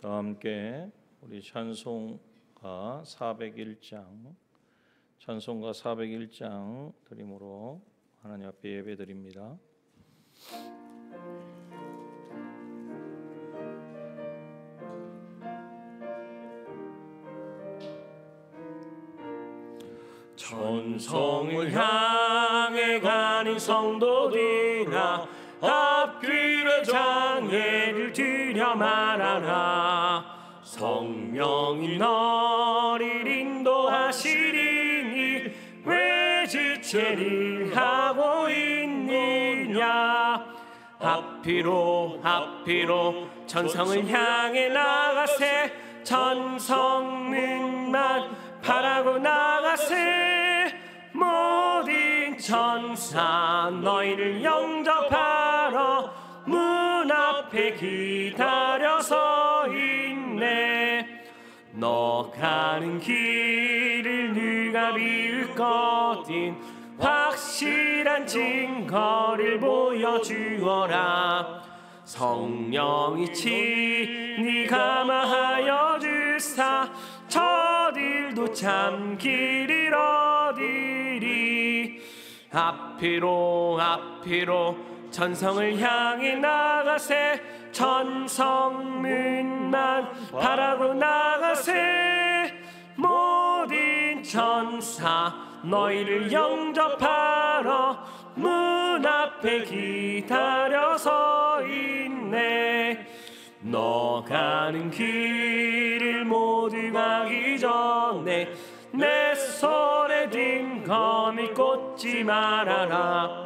다 함께 우리 찬송가 401장 드림으로 하나님 앞에 예배드립니다. 천성을 향해 가는 성도들아, 앞길에 장애를 들여 말하라. 성령이 너를 인도하시리니 왜 지체를 하고 있느냐. 앞뒤로 천성을 향해 나가세. 천성문만 바라고 나가세. 모든 천사 너희를 영접하러 문 앞에 기다려서 있네. 너 가는 길을 누가 비웃거든 확실한 증거를 보여주어라. 성령이 친히 감화하여 주사 저들도 참 길을 얻으리. 앞뒤로 천성을 향해 나가세. 천성문만 바라고 나가세. 모든 천사 너희를 영접하러 문 앞에 기다려서 있네. 너 가는 길을 모두 가기 전에 내 손에 든 검을 꽂지 말아라.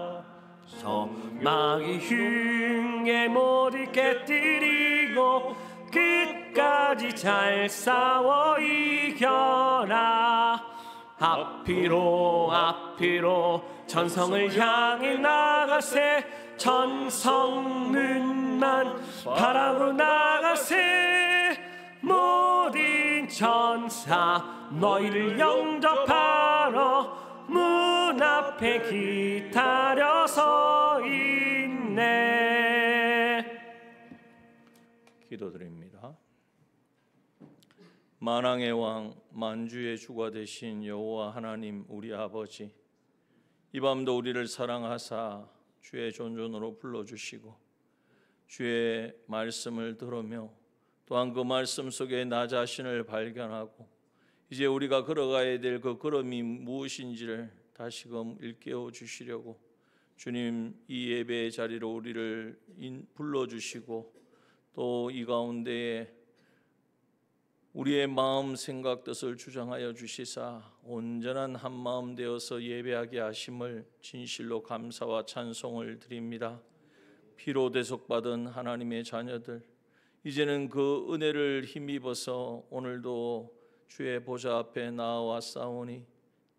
마귀 흉에 모두 깨뜨리고 끝까지 잘 싸워 이겨라. 앞뒤로 천성을 향해 나가세. 천성문만 바라고 나가세. 모든 천사 너희를 영접하러 문 앞에 기다려서 있네. 기도드립니다. 만왕의 왕 만주의 주가 되신 여호와 하나님 우리 아버지, 이 밤도 우리를 사랑하사 주의 존존으로 불러주시고 주의 말씀을 들으며 또한 그 말씀 속에 나 자신을 발견하고 이제 우리가 걸어가야 될 그 걸음이 무엇인지를 다시금 일깨워 주시려고 주님 이 예배의 자리로 우리를 불러주시고 또 이 가운데에 우리의 마음 생각 뜻을 주장하여 주시사 온전한 한 마음 되어서 예배하게 하심을 진실로 감사와 찬송을 드립니다. 피로 대속받은 하나님의 자녀들, 이제는 그 은혜를 힘입어서 오늘도 주의 보좌 앞에 나아왔사오니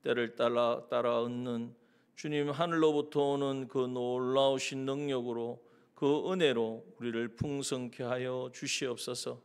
때를 따라 얻는 주님 하늘로부터 오는 그 놀라우신 능력으로 그 은혜로 우리를 풍성케 하여 주시옵소서.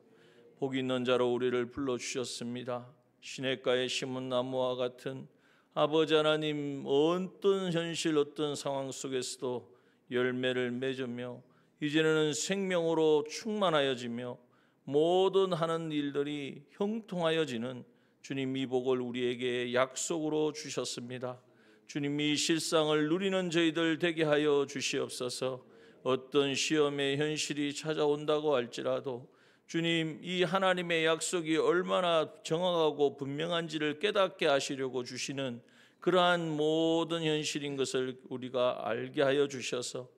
복 있는 자로 우리를 불러주셨습니다. 시냇가에 심은 나무와 같은 아버지 하나님, 어떤 현실 어떤 상황 속에서도 열매를 맺으며 이제는 생명으로 충만하여지며 모든 하는 일들이 형통하여지는 주님 이 복을 우리에게 약속으로 주셨습니다. 주님 이 실상을 누리는 저희들 되게 하여 주시옵소서. 어떤 시험의 현실이 찾아온다고 할지라도 주님 이 하나님의 약속이 얼마나 정확하고 분명한지를 깨닫게 하시려고 주시는 그러한 모든 현실인 것을 우리가 알게 하여 주셔서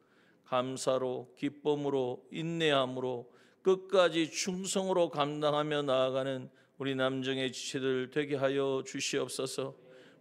감사로 기쁨으로 인내함으로 끝까지 충성으로 감당하며 나아가는 우리 남정의 지체들 되게 하여 주시옵소서.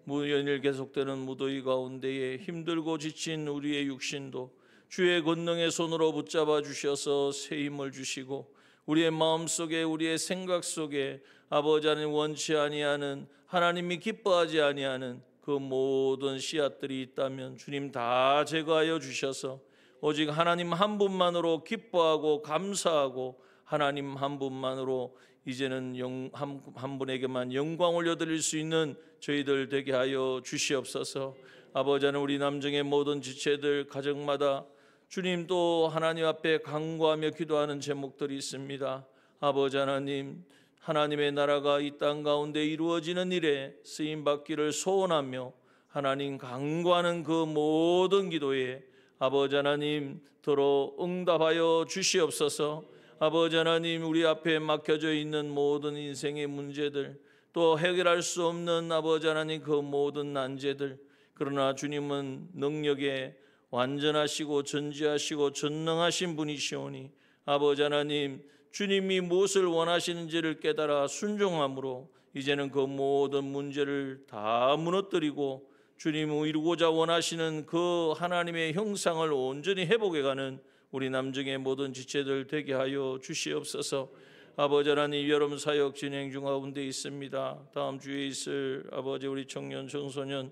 무연일 계속되는 무더위 가운데에 힘들고 지친 우리의 육신도 주의 권능의 손으로 붙잡아 주셔서 새 힘을 주시고 우리의 마음속에 우리의 생각 속에 아버지 하나님 원치 아니하는 하나님이 기뻐하지 아니하는 그 모든 씨앗들이 있다면 주님 다 제거하여 주셔서 오직 하나님 한 분만으로 기뻐하고 감사하고 하나님 한 분만으로 이제는 한 분에게만 영광 올려드릴 수 있는 저희들 되게 하여 주시옵소서. 아버지 하나님 우리 남정의 모든 지체들 가정마다 주님 또 하나님 앞에 간구하며 기도하는 제목들이 있습니다. 아버지 하나님, 하나님의 나라가 이 땅 가운데 이루어지는 일에 쓰임받기를 소원하며 하나님 간구하는 그 모든 기도에 아버지 하나님 더러 응답하여 주시옵소서. 아버지 하나님, 우리 앞에 막혀져 있는 모든 인생의 문제들, 또 해결할 수 없는 아버지 하나님 그 모든 난제들, 그러나 주님은 능력에 완전하시고 전지하시고 전능하신 분이시오니 아버지 하나님, 주님이 무엇을 원하시는지를 깨달아 순종함으로 이제는 그 모든 문제를 다 무너뜨리고 주님이 이루고자 원하시는 그 하나님의 형상을 온전히 회복해가는 우리 남정의 모든 지체들 되게 하여 주시옵소서. 아버지 하나님, 여름 사역 진행 중 가운데 있습니다. 다음 주에 있을 아버지 우리 청년 청소년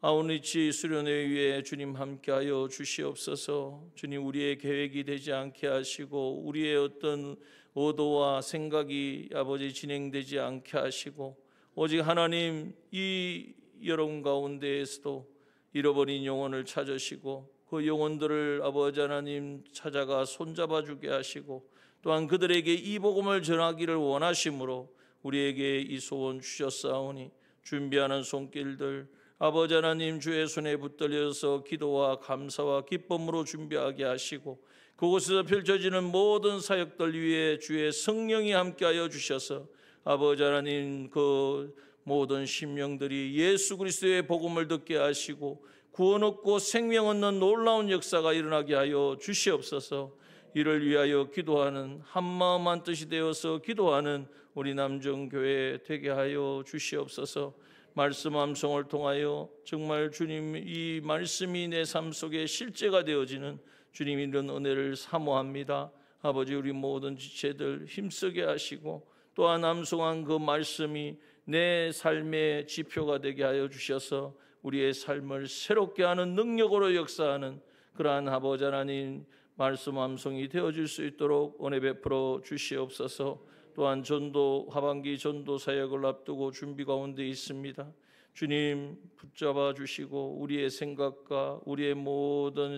아웃리치 수련회에 주님 함께하여 주시옵소서. 주님, 우리의 계획이 되지 않게 하시고 우리의 어떤 의도와 생각이 아버지 진행되지 않게 하시고 오직 하나님 이 여러분 가운데에서도 잃어버린 영혼을 찾으시고 그 영혼들을 아버지 하나님 찾아가 손잡아 주게 하시고 또한 그들에게 이 복음을 전하기를 원하심으로 우리에게 이 소원 주셨사오니 준비하는 손길들 아버지 하나님 주의 손에 붙들려서 기도와 감사와 기쁨으로 준비하게 하시고 그곳에서 펼쳐지는 모든 사역들 위에 주의 성령이 함께하여 주셔서 아버지 하나님 그 모든 심령들이 예수 그리스도의 복음을 듣게 하시고 구원 얻고 생명 얻는 놀라운 역사가 일어나게 하여 주시옵소서. 이를 위하여 기도하는 한마음 한뜻이 되어서 기도하는 우리 남정교회 되게 하여 주시옵소서. 말씀 암송을 통하여 정말 주님 이 말씀이 내 삶 속에 실제가 되어지는 주님 이런 은혜를 사모합니다. 아버지, 우리 모든 지체들 힘쓰게 하시고 또한 암송한 그 말씀이 내 삶의 지표가 되게 하여 주셔서 우리의 삶을 새롭게 하는 능력으로 역사하는 그러한 아버지 하나님 말씀 암송이 되어질 수 있도록 은혜 베풀어 주시옵소서. 또한 전도 하반기 전도 사역을 앞두고 준비 가운데 있습니다. 주님 붙잡아 주시고 우리의 생각과 우리의 모든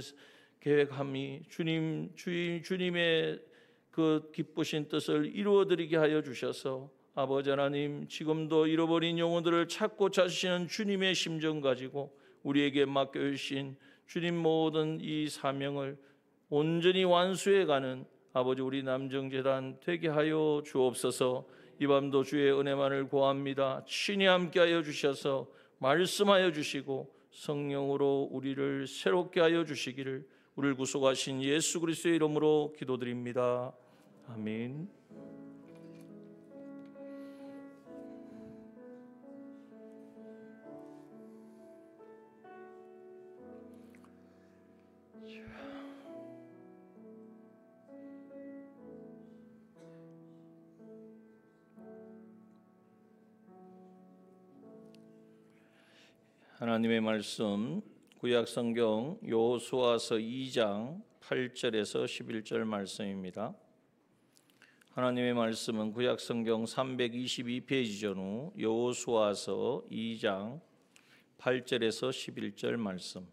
계획함이 주님의 그 기쁘신 뜻을 이루어드리게 하여 주셔서 아버지 하나님 지금도 잃어버린 영혼들을 찾고 찾으시는 주님의 심정 가지고 우리에게 맡겨주신 주님 모든 이 사명을 온전히 완수해가는 아버지 우리 남정재단 되게 하여 주옵소서. 이 밤도 주의 은혜만을 구합니다. 친히 함께하여 주셔서 말씀하여 주시고 성령으로 우리를 새롭게 하여 주시기를 우리를 구속하신 예수 그리스도의 이름으로 기도드립니다. 아멘. 하나님의 말씀 구약성경 여호수아서 2장 8절에서 11절 말씀입니다. 하나님의 말씀은 구약성경 322페이지 전후 여호수아서 2장 8절에서 11절 말씀.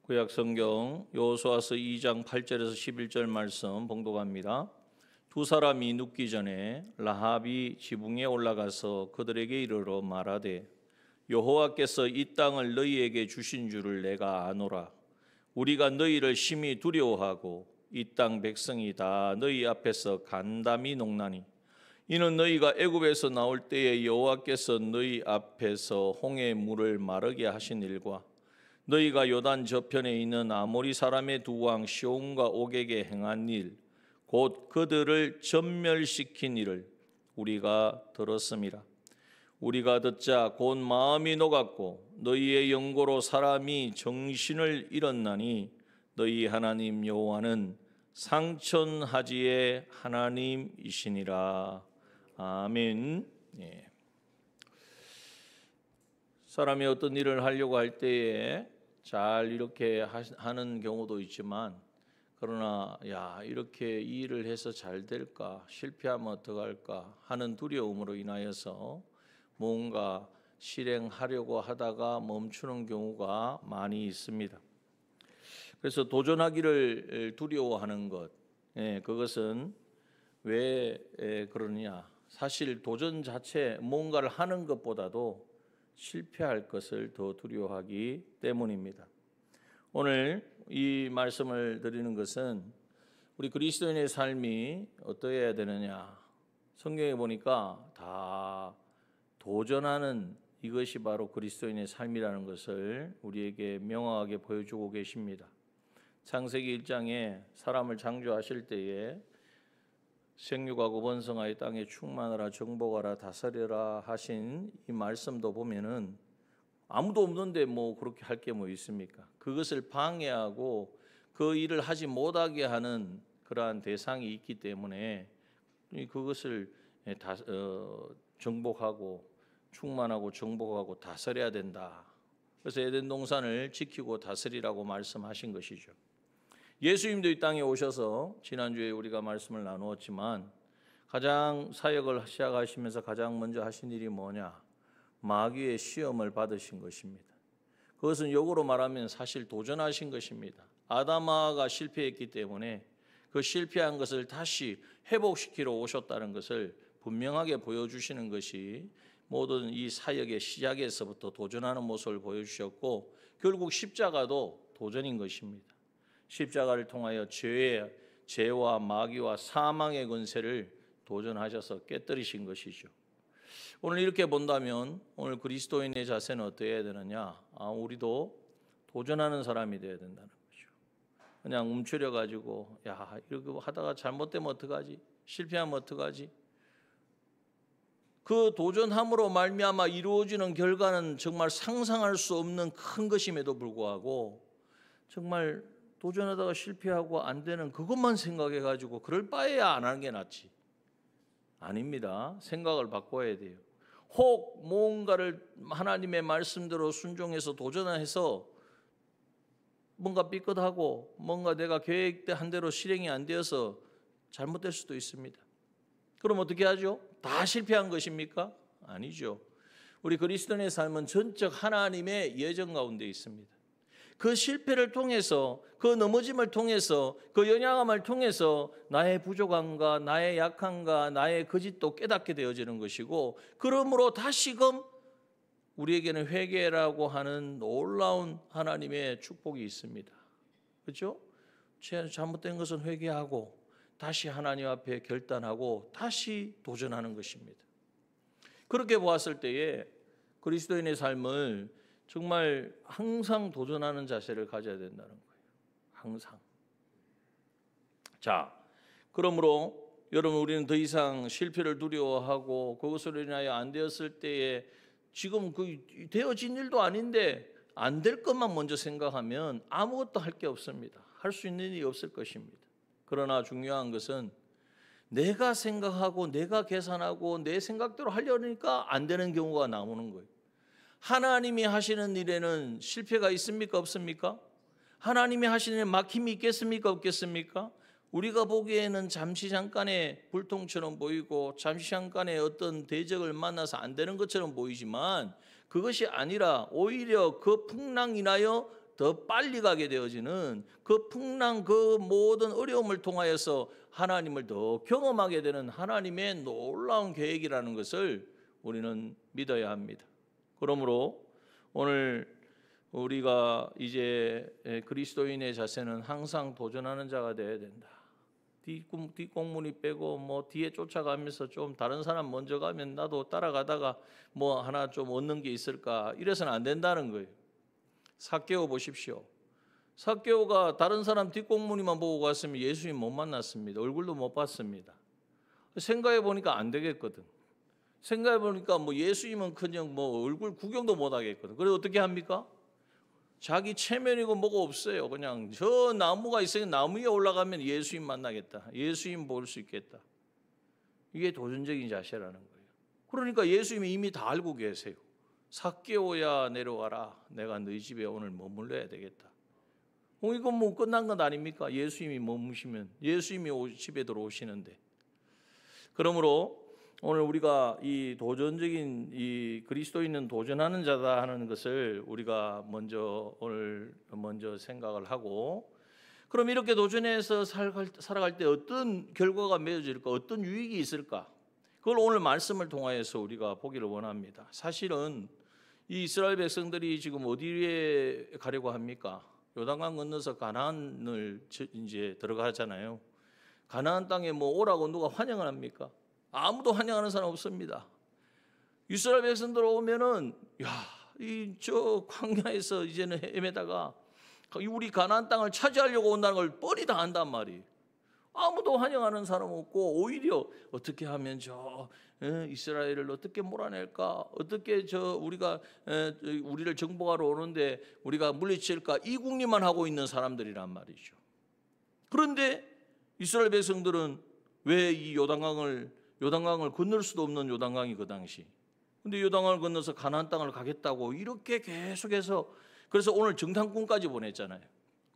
구약성경 여호수아서 2장 8절에서 11절 말씀 봉독합니다. 두 사람이 눕기 전에 라합이 지붕에 올라가서 그들에게 이르러 말하되 여호와께서 이 땅을 너희에게 주신 줄을 내가 아노라. 우리가 너희를 심히 두려워하고 이 땅 백성이 다 너희 앞에서 간담이 녹나니 이는 너희가 애굽에서 나올 때에 여호와께서 너희 앞에서 홍해 물을 마르게 하신 일과 너희가 요단 저편에 있는 아모리 사람의 두 왕 시온과 옥에게 행한 일 곧 그들을 전멸시킨 일을 우리가 들었음이라. 우리가 듣자 곧 마음이 녹았고 너희의 영고로 사람이 정신을 잃었나니 너희 하나님 여호와는 상천하지의 하나님이시니라. 아멘. 예. 사람이 어떤 일을 하려고 할 때에 잘 이렇게 하는 경우도 있지만 그러나 이렇게 이 일을 해서 잘 될까 실패하면 어떡할까 하는 두려움으로 인하여서 뭔가 실행하려고 하다가 멈추는 경우가 많이 있습니다. 그래서 도전하기를 두려워하는 것, 그것은 왜 그러느냐? 사실 도전 자체 뭔가를 하는 것보다도 실패할 것을 더 두려워하기 때문입니다. 오늘 이 말씀을 드리는 것은 우리 그리스도인의 삶이 어떠해야 되느냐? 성경에 보니까 다 도전하는 이것이 바로 그리스도인의 삶이라는 것을 우리에게 명확하게 보여주고 계십니다. 창세기 1장에 사람을 창조하실 때에 생육하고 번성하여 땅에 충만하라 정복하라 다스려라 하신 이 말씀도 보면은 아무도 없는데 뭐 그렇게 할 게 뭐 있습니까? 그것을 방해하고 그 일을 하지 못하게 하는 그러한 대상이 있기 때문에 그것을 정복하고 충만하고 정복하고 다스려야 된다. 그래서 에덴 동산을 지키고 다스리라고 말씀하신 것이죠. 예수님도 이 땅에 오셔서 지난주에 우리가 말씀을 나누었지만 가장 사역을 시작하시면서 가장 먼저 하신 일이 뭐냐? 마귀의 시험을 받으신 것입니다. 그것은 역으로 말하면 사실 도전하신 것입니다. 아담아가 실패했기 때문에 그 실패한 것을 다시 회복시키러 오셨다는 것을 분명하게 보여주시는 것이 모든 이 사역의 시작에서부터 도전하는 모습을 보여주셨고 결국 십자가도 도전인 것입니다. 십자가를 통하여 죄와 마귀와 사망의 권세를 도전하셔서 깨뜨리신 것이죠. 오늘 이렇게 본다면 오늘 그리스도인의 자세는 어떠해야 되느냐? 우리도 도전하는 사람이 되어야 된다는 거죠. 그냥 움츠려가지고 이렇게 하다가 잘못되면 어떡하지? 실패하면 어떡하지? 그 도전함으로 말미암아 이루어지는 결과는 정말 상상할 수 없는 큰 것임에도 불구하고 정말 도전하다가 실패하고 안 되는 그것만 생각해가지고 그럴 바에야 안 하는 게 낫지. 아닙니다. 생각을 바꿔야 돼요. 혹 뭔가를 하나님의 말씀대로 순종해서 도전해서 뭔가 삐끗하고 뭔가 내가 계획한 대로 실행이 안 되어서 잘못될 수도 있습니다. 그럼 어떻게 하죠? 다 실패한 것입니까? 아니죠. 우리 그리스도인의 삶은 전적 하나님의 예정 가운데 있습니다. 그 실패를 통해서 그 넘어짐을 통해서 그 연약함을 통해서 나의 부족함과 나의 약함과 나의 거짓도 깨닫게 되어지는 것이고 그러므로 다시금 우리에게는 회개라고 하는 놀라운 하나님의 축복이 있습니다. 그렇죠? 잘못된 것은 회개하고 다시 하나님 앞에 결단하고 다시 도전하는 것입니다. 그렇게 보았을 때에 그리스도인의 삶을 정말 항상 도전하는 자세를 가져야 된다는 거예요. 항상. 자, 그러므로 여러분 우리는 더 이상 실패를 두려워하고 그것으로 인하여 안 되었을 때에 지금 그 되어진 일도 아닌데 안 될 것만 먼저 생각하면 아무것도 할 게 없습니다. 할 수 있는 일이 없을 것입니다. 그러나 중요한 것은 내가 생각하고 내가 계산하고 내 생각대로 하려니까 안 되는 경우가 나오는 거예요. 하나님이 하시는 일에는 실패가 있습니까? 없습니까? 하나님이 하시는 일에 막힘이 있겠습니까? 없겠습니까? 우리가 보기에는 잠시 잠깐의 불통처럼 보이고 잠시 잠깐의 어떤 대적을 만나서 안 되는 것처럼 보이지만 그것이 아니라 오히려 그 풍랑 인하여 더 빨리 가게 되어지는 그 풍랑 그 모든 어려움을 통하여서 하나님을 더 경험하게 되는 하나님의 놀라운 계획이라는 것을 우리는 믿어야 합니다. 그러므로 오늘 우리가 이제 그리스도인의 자세는 항상 도전하는 자가 되어야 된다. 뒷공문이 빼고 뭐 뒤에 쫓아가면서 좀 다른 사람 먼저 가면 나도 따라가다가 뭐 하나 좀 얻는 게 있을까 이래서는 안 된다는 거예요. 삭개오 보십시오. 삭개오가 다른 사람 뒷공무니만 보고 갔으면 예수님 못 만났습니다. 얼굴도 못 봤습니다. 생각해 보니까 안 되겠거든. 생각해 보니까 뭐 예수님은 그냥 뭐 얼굴 구경도 못 하겠거든. 그래서 어떻게 합니까? 자기 체면이고 뭐가 없어요. 그냥 저 나무가 있으니 나무 위에 올라가면 예수님 만나겠다. 예수님 볼 수 있겠다. 이게 도전적인 자세라는 거예요. 그러니까 예수님이 이미 다 알고 계세요. 삭개오야 내려와라. 내가 너희 집에 오늘 머물러야 되겠다. 이건 뭐 끝난 것 아닙니까? 예수님이 머무시면 예수님이 집에 들어오시는데. 그러므로 오늘 우리가 이 도전적인 이 그리스도인은 도전하는 자다 하는 것을 우리가 오늘 먼저 생각을 하고, 그럼 이렇게 도전해서 살아갈 때 어떤 결과가 맺어질까, 어떤 유익이 있을까? 그걸 오늘 말씀을 통하여서 우리가 보기를 원합니다. 사실은 이 이스라엘 백성들이 지금 어디에 가려고 합니까? 요단강 건너서 가나안을 이제 들어가잖아요. 가나안 땅에 뭐 오라고 누가 환영을 합니까? 아무도 환영하는 사람 없습니다. 이스라엘 백성들 오면은 저 광야에서 이제는 헤매다가 우리 가나안 땅을 차지하려고 온다는 걸 뻔히 다 안단 말이에요. 아무도 환영하는 사람 없고, 오히려 어떻게 하면 이스라엘을 어떻게 몰아낼까, 어떻게 우리가 우리를 정복하러 오는데 우리가 물리칠까, 이 궁리만 하고 있는 사람들이란 말이죠. 그런데 이스라엘 백성들은 왜 이 요단강을 건널 수도 없는 요단강이 그 당시, 근데 요단강을 건너서 가나안 땅을 가겠다고 이렇게 계속해서, 그래서 오늘 정탐꾼까지 보냈잖아요.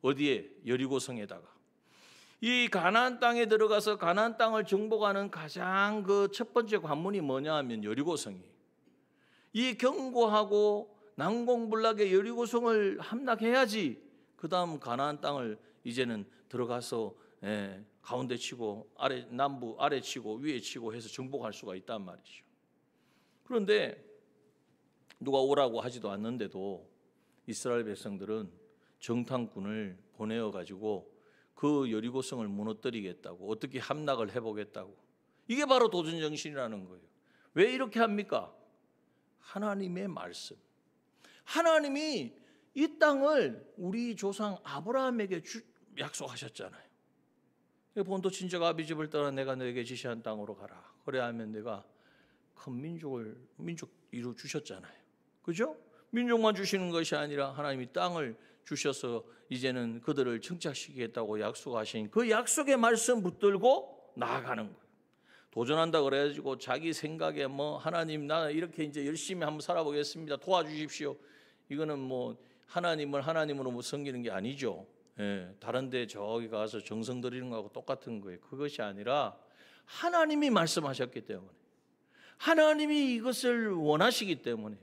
어디에? 여리고성에다가. 이 가나안 땅에 들어가서 가나안 땅을 정복하는 가장 그 첫 번째 관문이 뭐냐 하면 여리고성이. 이 견고하고 난공불락의 여리고성을 함락해야지 그 다음 가나안 땅을 이제는 들어가서 가운데 치고 남부 아래 치고 위에 치고 해서 정복할 수가 있단 말이죠. 그런데 누가 오라고 하지도 않는데도 이스라엘 백성들은 정탐꾼을 보내어 가지고 그 여리고성을 무너뜨리겠다고, 어떻게 함락을 해보겠다고. 이게 바로 도전 정신이라는 거예요. 왜 이렇게 합니까? 하나님의 말씀. 하나님이 이 땅을 우리 조상 아브라함에게 약속하셨잖아요. 본토 친척 아비 집을 떠나 내가 너에게 지시한 땅으로 가라. 그래 하면 내가 큰 민족 이루 주셨잖아요. 그죠? 민족만 주시는 것이 아니라 하나님이 땅을 주셔서 이제는 그들을 정착시키겠다고 약속하신 그 약속의 말씀 붙들고 나아가는 거예요. 도전한다 그래가지고 자기 생각에 하나님 나 이렇게 이제 열심히 한번 살아보겠습니다, 도와주십시오. 이거는 하나님을 하나님으로 섬기는 게 아니죠. 다른데 저기 가서 정성 들이는 거하고 똑같은 거예요. 그것이 아니라 하나님이 말씀하셨기 때문에, 하나님이 이것을 원하시기 때문에,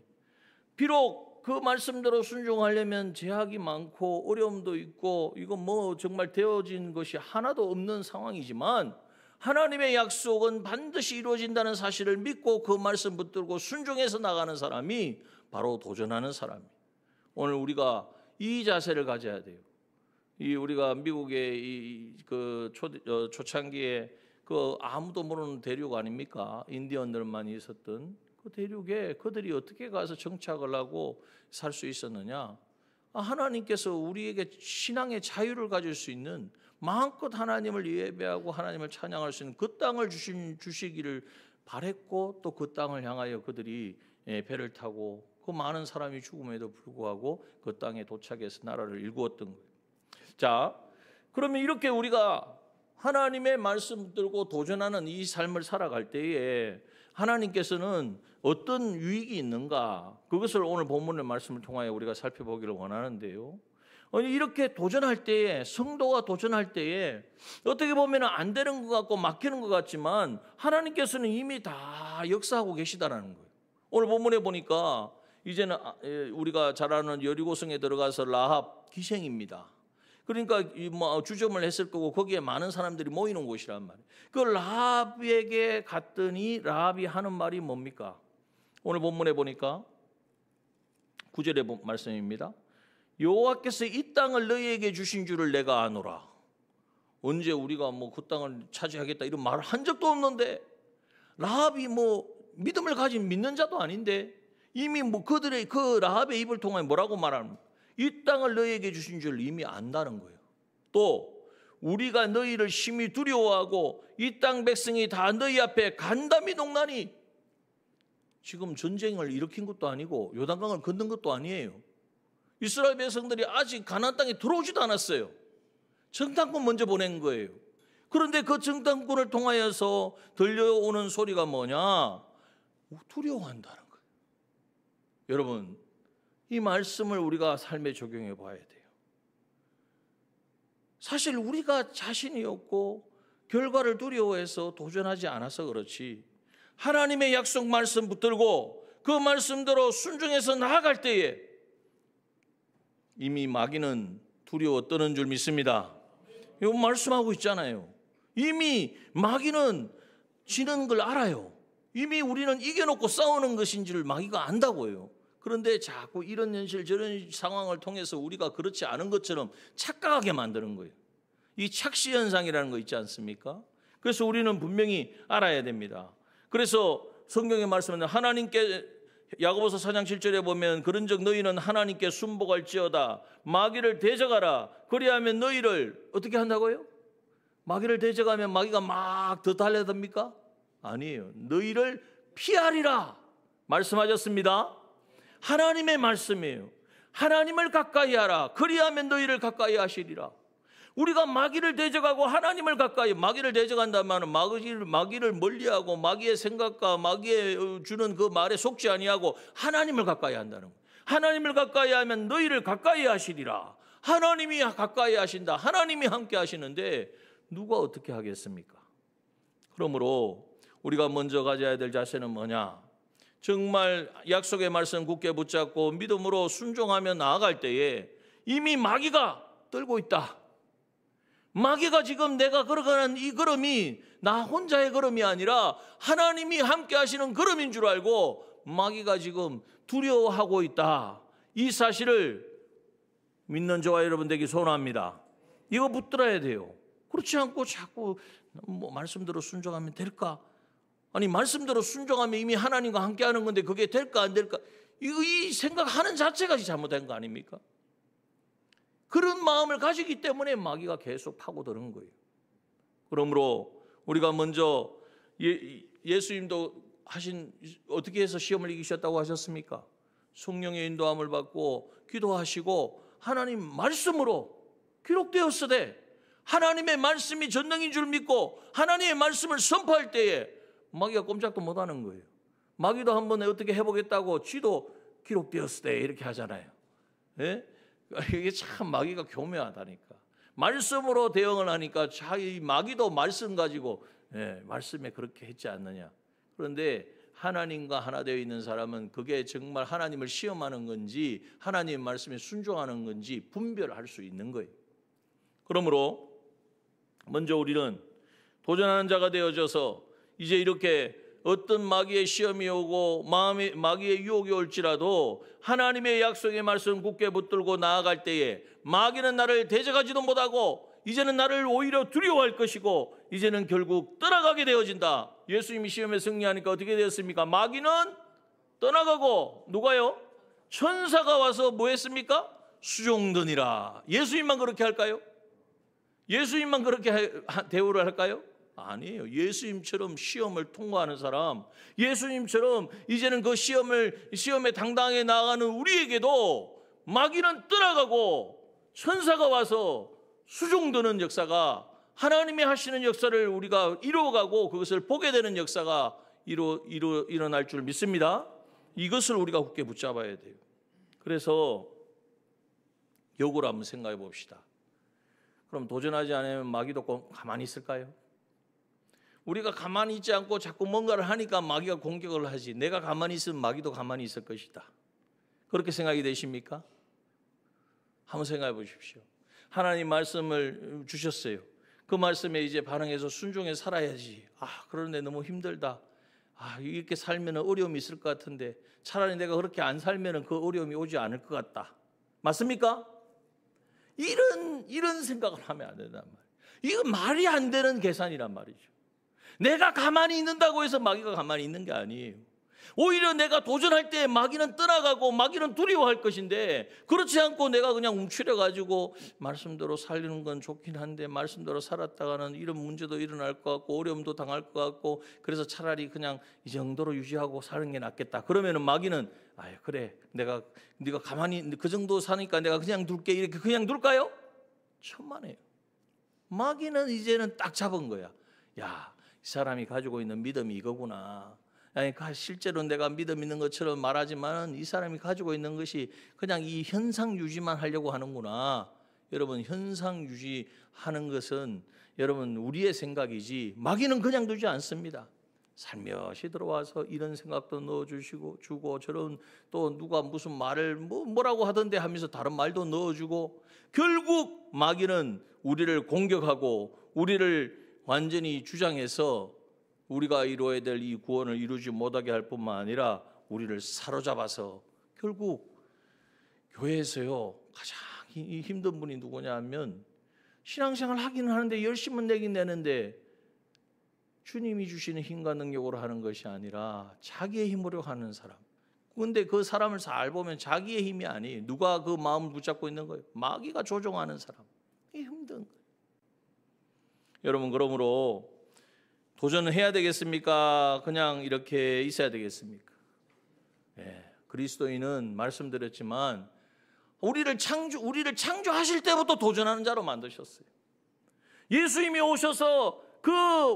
비록 그 말씀대로 순종하려면 제약이 많고 어려움도 있고 이거 정말 되어진 것이 하나도 없는 상황이지만, 하나님의 약속은 반드시 이루어진다는 사실을 믿고 그 말씀 붙들고 순종해서 나가는 사람이 바로 도전하는 사람이에요. 오늘 우리가 이 자세를 가져야 돼요. 우리가 미국의 초창기에 그 아무도 모르는 대륙 아닙니까? 인디언들만 있었던 그 대륙에 그들이 어떻게 가서 정착을 하고 살 수 있었느냐? 하나님께서 우리에게 신앙의 자유를 가질 수 있는, 마음껏 하나님을 예배하고 하나님을 찬양할 수 있는 그 땅을 주시기를 바랬고, 또 그 땅을 향하여 그들이 배를 타고 그 많은 사람이 죽음에도 불구하고 그 땅에 도착해서 나라를 일구었던 거예요. 자, 그러면 이렇게 우리가 하나님의 말씀 붙들고 도전하는 이 삶을 살아갈 때에 하나님께서는 어떤 유익이 있는가, 그것을 오늘 본문의 말씀을 통하여 우리가 살펴보기를 원하는데요. 이렇게 도전할 때에, 성도가 도전할 때에 어떻게 보면 안 되는 것 같고 막히는 것 같지만 하나님께서는 이미 다 역사하고 계시다라는 거예요. 오늘 본문에 보니까 이제는 우리가 잘 아는 여리고성에 들어가서 라합 기생입니다. 그러니까 주점을 했을 거고 거기에 많은 사람들이 모이는 곳이란 말이에요. 그 라합에게 갔더니 라합이 하는 말이 뭡니까? 오늘 본문에 보니까 9절의 말씀입니다. 여호와께서 이 땅을 너희에게 주신 줄을 내가 아노라. 언제 우리가 그 땅을 차지하겠다 이런 말을 한 적도 없는데, 라합이 믿음을 가진 믿는 자도 아닌데 이미 그들의 그 라합의 입을 통해 뭐라고 말하는, 이 땅을 너희에게 주신 줄 이미 안다는 거예요. 또 우리가 너희를 심히 두려워하고 이 땅 백성이 다 너희 앞에 간담이 농나니, 지금 전쟁을 일으킨 것도 아니고 요단강을 건넌 것도 아니에요. 이스라엘 백성들이 아직 가나안 땅에 들어오지도 않았어요. 정탐꾼 먼저 보낸 거예요. 그런데 그 정탐꾼을 통하여서 들려오는 소리가 뭐냐? 두려워한다는 거예요. 여러분, 이 말씀을 우리가 삶에 적용해 봐야 돼요. 사실 우리가 자신이 없고 결과를 두려워해서 도전하지 않아서 그렇지, 하나님의 약속 말씀 붙들고 그 말씀대로 순종해서 나아갈 때에 이미 마귀는 두려워 떠는 줄 믿습니다. 이거 말씀하고 있잖아요. 이미 마귀는 지는 걸 알아요. 이미 우리는 이겨놓고 싸우는 것인 줄 마귀가 안다고요. 그런데 자꾸 이런 현실 저런 상황을 통해서 우리가 그렇지 않은 것처럼 착각하게 만드는 거예요. 이 착시 현상이라는 거 있지 않습니까? 그래서 우리는 분명히 알아야 됩니다. 그래서 성경의 말씀은 하나님께 야고보서 4장 7절에 보면 그런즉 너희는 하나님께 순복할지어다 마귀를 대적하라 그리하면 너희를 어떻게 한다고요? 마귀를 대적하면 마귀가 막 더 달려듭니까? 아니에요. 너희를 피하리라 말씀하셨습니다. 하나님의 말씀이에요. 하나님을 가까이 하라 그리하면 너희를 가까이 하시리라. 우리가 마귀를 대적하고 하나님을 가까이, 마귀를 대적한다면 마귀를 멀리하고 마귀의 생각과 마귀의 주는 그 말에 속지 아니하고 하나님을 가까이 한다는 거예요. 하나님을 가까이 하면 너희를 가까이 하시리라. 하나님이 가까이 하신다. 하나님이 함께 하시는데 누가 어떻게 하겠습니까? 그러므로 우리가 먼저 가져야 될 자세는 뭐냐? 정말 약속의 말씀 굳게 붙잡고 믿음으로 순종하며 나아갈 때에 이미 마귀가 떨고 있다. 마귀가 지금 내가 걸어가는 이 걸음이 나 혼자의 걸음이 아니라 하나님이 함께 하시는 걸음인 줄 알고 마귀가 지금 두려워하고 있다. 이 사실을 믿는 저와 여러분 되기 소원합니다. 이거 붙들어야 돼요. 그렇지 않고 자꾸 말씀대로 순종하면 될까? 아니 말씀대로 순종하면 이미 하나님과 함께 하는 건데 그게 될까 안 될까? 이 생각하는 자체가 잘못된 거 아닙니까? 그런 마음을 가지기 때문에 마귀가 계속 파고드는 거예요. 그러므로 우리가 먼저 예수님도 어떻게 해서 시험을 이기셨다고 하셨습니까? 성령의 인도함을 받고 기도하시고 하나님 말씀으로 기록되었으되 하나님의 말씀이 전능인 줄 믿고 하나님의 말씀을 선포할 때에 마귀가 꼼짝도 못하는 거예요. 마귀도 한번 어떻게 해보겠다고 쥐도 기록되었으되 이렇게 하잖아요. 예? 이게 참 마귀가 교묘하다니까. 말씀으로 대응을 하니까 자기 마귀도 말씀 가지고 말씀에 그렇게 했지 않느냐. 그런데 하나님과 하나 되어 있는 사람은 그게 정말 하나님을 시험하는 건지 하나님의 말씀에 순종하는 건지 분별할 수 있는 거예요. 그러므로 먼저 우리는 도전하는 자가 되어져서 이제 이렇게 어떤 마귀의 시험이 오고 마귀의 유혹이 올지라도 하나님의 약속의 말씀 굳게 붙들고 나아갈 때에 마귀는 나를 대적하지도 못하고 이제는 나를 오히려 두려워할 것이고 이제는 결국 떠나가게 되어진다. 예수님이 시험에 승리하니까 어떻게 되었습니까? 마귀는 떠나가고 누가요? 천사가 와서 뭐 했습니까? 수종드니라. 예수님만 그렇게 할까요? 예수님만 그렇게 대우를 할까요? 아니에요. 예수님처럼 시험을 통과하는 사람, 예수님처럼 이제는 그 시험에 당당하게 나아가는 우리에게도 마귀는 떠나가고 천사가 와서 수종드는 역사가 하나님이 하시는 역사를 우리가 이루어가고 그것을 보게 되는 역사가 일어날 줄 믿습니다. 이것을 우리가 굳게 붙잡아야 돼요. 그래서 역으로 한번 생각해 봅시다. 그럼 도전하지 않으면 마귀도 가만히 있을까요? 우리가 가만히 있지 않고 자꾸 뭔가를 하니까 마귀가 공격을 하지. 내가 가만히 있으면 마귀도 가만히 있을 것이다. 그렇게 생각이 되십니까? 한번 생각해 보십시오. 하나님 말씀을 주셨어요. 그 말씀에 이제 반응해서 순종해 살아야지. 그런데 너무 힘들다. 이렇게 살면 어려움이 있을 것 같은데 차라리 내가 그렇게 안 살면 그 어려움이 오지 않을 것 같다. 맞습니까? 이런 생각을 하면 안 된단 말이에요. 이거 말이 안 되는 계산이란 말이죠. 내가 가만히 있는다고 해서 마귀가 가만히 있는 게 아니에요. 오히려 내가 도전할 때 마귀는 떠나가고 마귀는 두려워할 것인데 그렇지 않고 내가 그냥 움츠려가지고 말씀대로 살리는 건 좋긴 한데 말씀대로 살았다가는 이런 문제도 일어날 것 같고 어려움도 당할 것 같고 그래서 차라리 그냥 이 정도로 유지하고 사는 게 낫겠다. 그러면은 마귀는 그래 네가 가만히 그 정도 사니까 내가 그냥 둘게 이렇게 그냥 둘까요? 천만에요. 마귀는 이제는 딱 잡은 거야. 이 사람이 가지고 있는 믿음이 이거구나. 실제로 내가 믿음 있는 것처럼 말하지만 이 사람이 가지고 있는 것이 그냥 이 현상 유지만 하려고 하는구나. 여러분 현상 유지하는 것은 여러분 우리의 생각이지 마귀는 그냥 두지 않습니다. 살며시 들어와서 이런 생각도 넣어주시고 주고, 저런 또 누가 무슨 말을 뭐라고 하던데 하면서 다른 말도 넣어주고, 결국 마귀는 우리를 공격하고 우리를 완전히 주장해서 우리가 이루어야 될 이 구원을 이루지 못하게 할 뿐만 아니라 우리를 사로잡아서 결국 교회에서요 가장 힘든 분이 누구냐 하면, 신앙생활 하기는 하는데 열심은 내긴 내는데 주님이 주시는 힘과 능력으로 하는 것이 아니라 자기의 힘으로 하는 사람. 그런데 그 사람을 잘 보면 자기의 힘이 아니에요. 누가 그 마음을 붙잡고 있는 거예요? 마귀가 조종하는 사람. 이게 힘든 거예요. 여러분, 그러므로 도전을 해야 되겠습니까? 그냥 이렇게 있어야 되겠습니까? 그리스도인은 말씀드렸지만 우리를 창조하실 때부터 도전하는 자로 만드셨어요. 예수님이 오셔서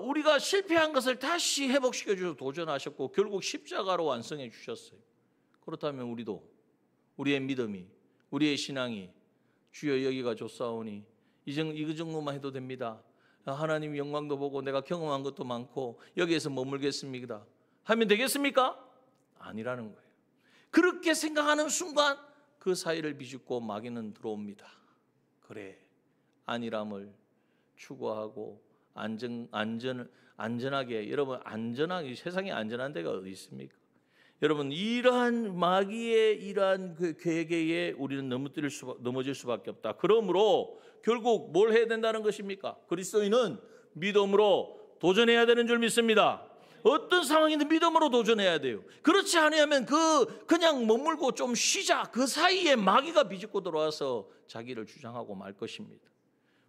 우리가 실패한 것을 다시 회복시켜 주셔서 도전하셨고 결국 십자가로 완성해 주셨어요. 그렇다면 우리도, 우리의 믿음이, 우리의 신앙이 주여 여기가 좋사오니 이 정도만 해도 됩니다. 하나님 영광도 보고 내가 경험한 것도 많고 여기에서 머물겠습니다 하면 되겠습니까? 아니라는 거예요. 그렇게 생각하는 순간 그 사이를 비집고 마귀는 들어옵니다. 그래, 안일함을 추구하고 안전하게, 여러분, 안전하게, 세상에 안전한 데가 어디 있습니까? 여러분, 이러한 마귀의 이러한 그 계계에 우리는 넘어질 수밖에 없다. 그러므로 결국 뭘 해야 된다는 것입니까? 그리스도인은 믿음으로 도전해야 되는 줄 믿습니다. 어떤 상황이든 믿음으로 도전해야 돼요. 그렇지 않으면 그냥 머물고 좀 쉬자, 그 사이에 마귀가 비집고 들어와서 자기를 주장하고 말 것입니다.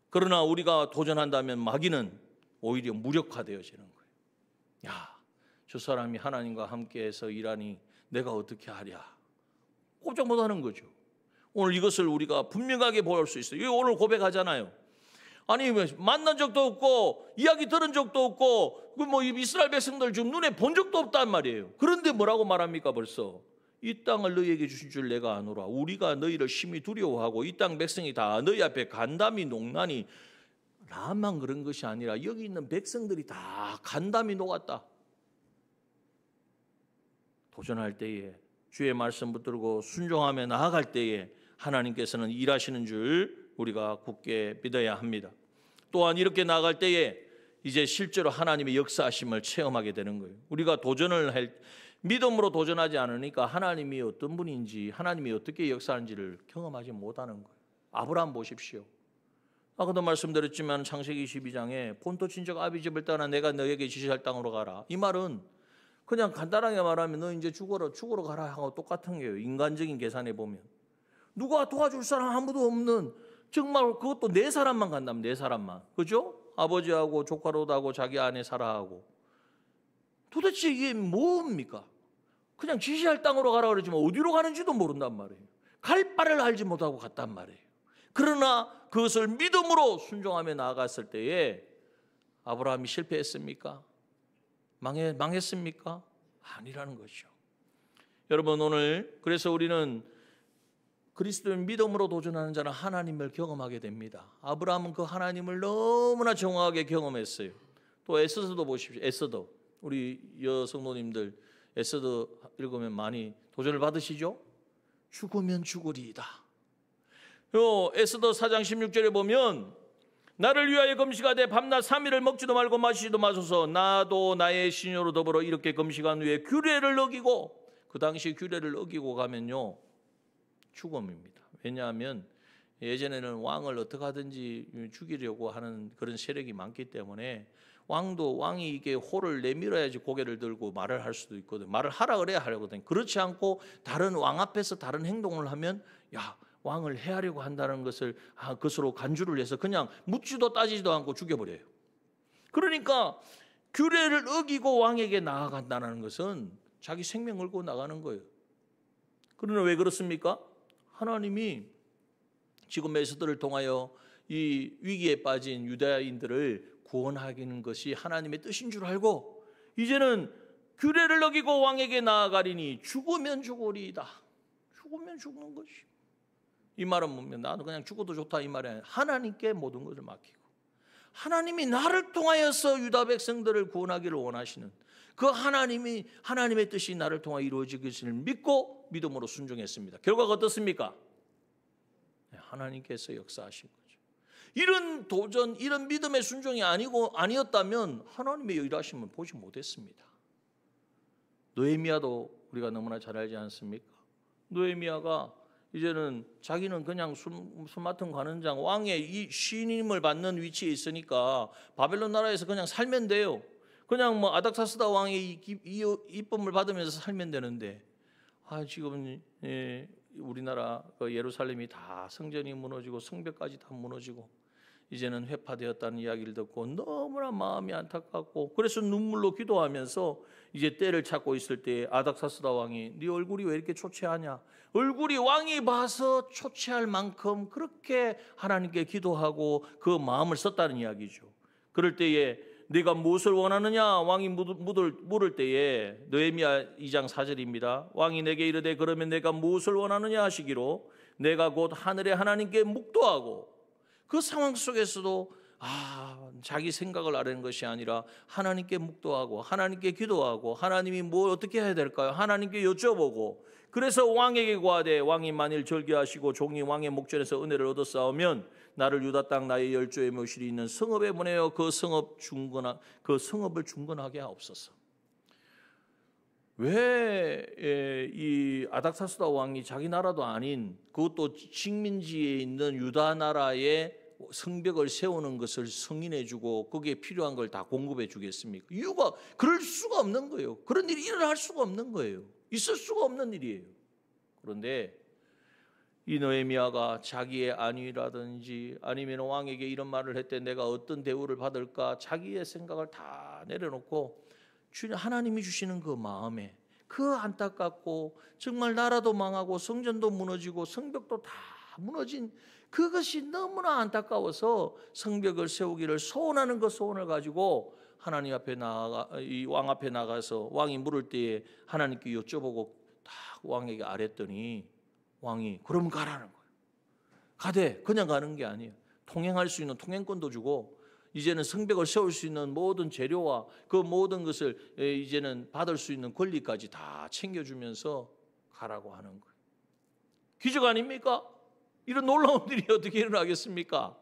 그러나 우리가 도전한다면 마귀는 오히려 무력화되어지는 거예요. 야, 저 사람이 하나님과 함께해서 일하니 내가 어떻게 하랴, 꼼짝 못하는 거죠. 오늘 이것을 우리가 분명하게 볼 수 있어요. 오늘 고백하잖아요. 아니, 만난 적도 없고 이야기 들은 적도 없고 이스라엘 백성들 좀 눈에 본 적도 없단 말이에요. 그런데 뭐라고 말합니까? 벌써 이 땅을 너희에게 주실 줄 내가 아노라. 우리가 너희를 심히 두려워하고 이 땅 백성이 다 너희 앞에 간담이 녹나니. 나만 그런 것이 아니라 여기 있는 백성들이 다 간담이 녹았다. 도전할 때에, 주의 말씀 붙들고 순종하며 나아갈 때에 하나님께서는 일하시는 줄 우리가 굳게 믿어야 합니다. 또한 이렇게 나아갈 때에 이제 실제로 하나님의 역사하심을 체험하게 되는 거예요. 우리가 믿음으로 도전하지 않으니까 하나님이 어떤 분인지, 하나님이 어떻게 역사하는지를 경험하지 못하는 거예요. 아브라함 보십시오. 아까도 말씀드렸지만 창세기 22장에 본토 친척 아비 집을 떠나 내가 너에게 지시할 땅으로 가라. 이 말은 그냥 간단하게 말하면 너 이제 죽으러 가라 하고 똑같은 거예요. 인간적인 계산에 보면 누가 도와줄 사람 아무도 없는, 정말 그것도 4사람만 간다면 4사람만, 그죠? 아버지하고 조카로하고 자기 아내 사라하고. 도대체 이게 뭡니까? 그냥 지시할 땅으로 가라 그러지만 어디로 가는지도 모른단 말이에요. 갈 바를 알지 못하고 갔단 말이에요. 그러나 그것을 믿음으로 순종하며 나아갔을 때에 아브라함이 실패했습니까? 망했습니까? 아니라는 것이죠. 여러분, 오늘 그래서 우리는 그리스도의 믿음으로 도전하는 자는 하나님을 경험하게 됩니다. 아브라함은 그 하나님을 너무나 정확하게 경험했어요. 또 에스더도 보십시오. 에스더, 우리 여성도님들 에스더 읽으면 많이 도전을 받으시죠? 죽으면 죽으리이다. 에스더 4장 16절에 보면 나를 위하여 금식하되 밤낮 3일을 먹지도 말고 마시지도 마소서. 나도 나의 시녀로 더불어 이렇게 금식한 후에 규례를 어기고, 그 당시 규례를 어기고 가면요 죽음입니다. 왜냐하면 예전에는 왕을 어떻게 하든지 죽이려고 하는 그런 세력이 많기 때문에 왕이 이게 호를 내밀어야지 고개를 들고 말을 할 수도 있거든. 말을 하라 그래야 하거든. 그렇지 않고 다른 왕 앞에서 다른 행동을 하면 왕을 해하려고 한다는 것으로 간주를 해서 그냥 묻지도 따지지도 않고 죽여버려요. 그러니까 규례를 어기고 왕에게 나아간다는 것은 자기 생명 걸고 나가는 거예요. 그러나 왜 그렇습니까? 하나님이 지금 에스더를 통하여 이 위기에 빠진 유다인들을 구원하기는 것이 하나님의 뜻인 줄 알고 이제는 규례를 어기고 왕에게 나아가리니 죽으면 죽으리이다. 죽으면 죽는 것이. 이 말은 뭐냐면 나도 그냥 죽어도 좋다 이 말이 아니라 하나님께 모든 것을 맡기고 하나님이 나를 통하여서 유다 백성들을 구원하기를 원하시는 그 하나님의 뜻이 나를 통해 이루어지기를 믿고 믿음으로 순종했습니다. 결과가 어떻습니까? 하나님께서 역사하신 거죠. 이런 도전, 이런 믿음의 순종이 아니었다면 하나님의 일하심을 보지 못했습니다. 느헤미야도 우리가 너무나 잘 알지 않습니까? 느헤미야가 이제는 자기는 그냥 술 맡은 관원장, 왕의 이 신임을 받는 위치에 있으니까 바벨론 나라에서 그냥 살면 돼요. 그냥 뭐 아닥사스다 왕의 이쁨을 받으면서 살면 되는데, 지금은 우리나라 예루살렘이 다 성전이 무너지고 성벽까지 다 무너지고 이제는 회파되었다는 이야기를 듣고 너무나 마음이 안타깝고, 그래서 눈물로 기도하면서 이제 때를 찾고 있을 때 아닥사스다 왕이 네 얼굴이 왜 이렇게 초췌하냐, 얼굴이 왕이 봐서 초췌할 만큼 그렇게 하나님께 기도하고 그 마음을 썼다는 이야기죠. 그럴 때에 네가 무엇을 원하느냐 왕이 물을 때에 느헤미야 2장 4절입니다. 왕이 내게 이르되 그러면 내가 무엇을 원하느냐 하시기로 내가 곧 하늘의 하나님께 묵도하고, 그 상황 속에서도 자기 생각을 아뢰는 것이 아니라 하나님께 묵도하고 하나님께 기도하고 하나님이 뭘 어떻게 해야 될까요? 하나님께 여쭤보고, 그래서 왕에게 구하되 왕이 만일 절개하시고 종이 왕의 목전에서 은혜를 얻었사오면 나를 유다 땅 나의 열조의 묘실이 있는 성읍에 보내어 그 성읍을 중건하게 하옵소서. 왜 이 아닥사스다 왕이 자기 나라도 아닌 그것도 식민지에 있는 유다 나라의 성벽을 세우는 것을 승인해주고 거기에 필요한 걸 다 공급해 주겠습니까? 이유가 그럴 수가 없는 거예요. 그런 일이 일어날 수가 없는 거예요. 있을 수가 없는 일이에요. 그런데 이 느헤미야가 자기의 안위라든지 아니면 왕에게 이런 말을 했대 내가 어떤 대우를 받을까, 자기의 생각을 다 내려놓고 하나님이 주시는 그 마음에 그 안타깝고 정말 나라도 망하고 성전도 무너지고 성벽도 다 무너진 그것이 너무나 안타까워서 성벽을 세우기를 소원하는 그 소원을 가지고 하나님 앞에 이 왕 앞에 나가서 왕이 물을 때에 하나님께 여쭤보고 딱 왕에게 아랬더니 왕이 그럼 가라는 거예요. 가되 그냥 가는 게 아니에요. 통행할 수 있는 통행권도 주고 이제는 성벽을 세울 수 있는 모든 재료와 그 모든 것을 이제는 받을 수 있는 권리까지 다 챙겨주면서 가라고 하는 거예요. 기적 아닙니까? 이런 놀라운 일이 어떻게 일어나겠습니까?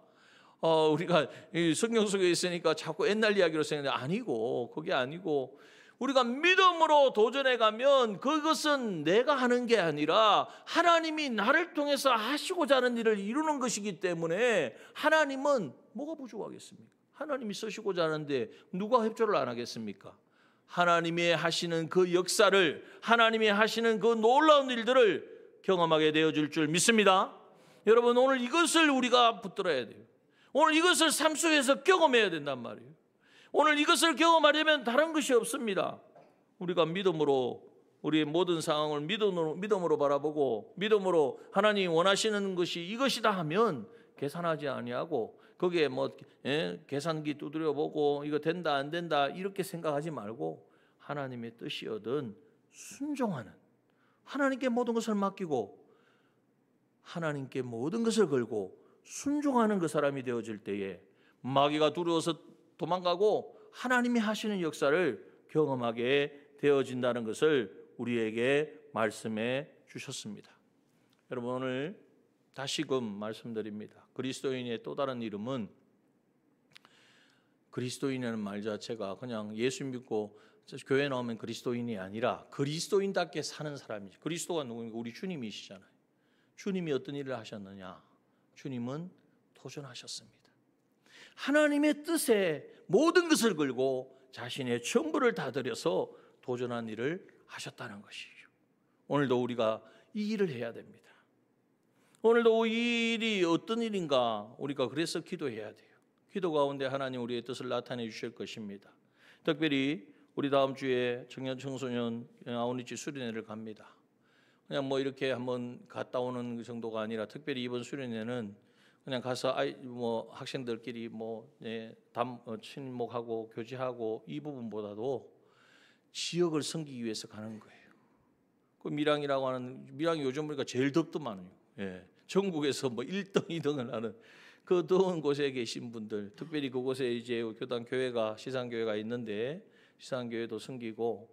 우리가 성경 속에 있으니까 자꾸 옛날 이야기로 생각하는데 아니고, 그게 아니고 우리가 믿음으로 도전해 가면 그것은 내가 하는 게 아니라 하나님이 나를 통해서 하시고자 하는 일을 이루는 것이기 때문에 하나님은 뭐가 부족하겠습니까? 하나님이 쓰시고자 하는데 누가 협조를 안 하겠습니까? 하나님이 하시는 그 역사를, 하나님이 하시는 그 놀라운 일들을 경험하게 되어질 줄 믿습니다. 여러분, 오늘 이것을 우리가 붙들어야 돼요. 오늘 이것을 삶 속에서 경험해야 된단 말이에요. 오늘 이것을 경험하려면 다른 것이 없습니다. 우리가 믿음으로 우리의 모든 상황을 믿음으로 바라보고 믿음으로 하나님이 원하시는 것이 이것이다 하면 계산하지 아니하고 거기에 계산기 두드려 보고 이거 된다 안 된다 이렇게 생각하지 말고 하나님의 뜻이거든 순종하는, 하나님께 모든 것을 맡기고 하나님께 모든 것을 걸고 순종하는 그 사람이 되어질 때에 마귀가 두려워서 도망가고 하나님이 하시는 역사를 경험하게 되어진다는 것을 우리에게 말씀해 주셨습니다. 여러분, 오늘 다시금 말씀드립니다. 그리스도인의 또 다른 이름은, 그리스도인이라는 말 자체가 그냥 예수 믿고 교회 나오면 그리스도인이 아니라 그리스도인답게 사는 사람이죠. 그리스도가 누구입니까? 우리 주님이시잖아요. 주님이 어떤 일을 하셨느냐? 주님은 도전하셨습니다. 하나님의 뜻에 모든 것을 걸고 자신의 전부를 다 들여서 도전한 일을 하셨다는 것이죠. 오늘도 우리가 이 일을 해야 됩니다. 오늘도 이 일이 어떤 일인가 우리가 그래서 기도해야 돼요. 기도 가운데 하나님 우리의 뜻을 나타내 주실 것입니다. 특별히 우리 다음 주에 청년 청소년 아우니치 수련회를 갑니다. 그냥 이렇게 한번 갔다 오는 정도가 아니라 특별히 이번 수련회는 그냥 가서 학생들끼리 친목하고 교제하고 이 부분보다도 지역을 섬기기 위해서 가는 거예요. 그 밀양이라고 하는, 밀양이 요즘 보니까 제일 덥더만요. 전국에서 1등, 2등을 하는 그 더운 곳에 계신 분들, 특별히 그곳에 이제 교단 교회가, 시상교회가 있는데 시상교회도 섬기고,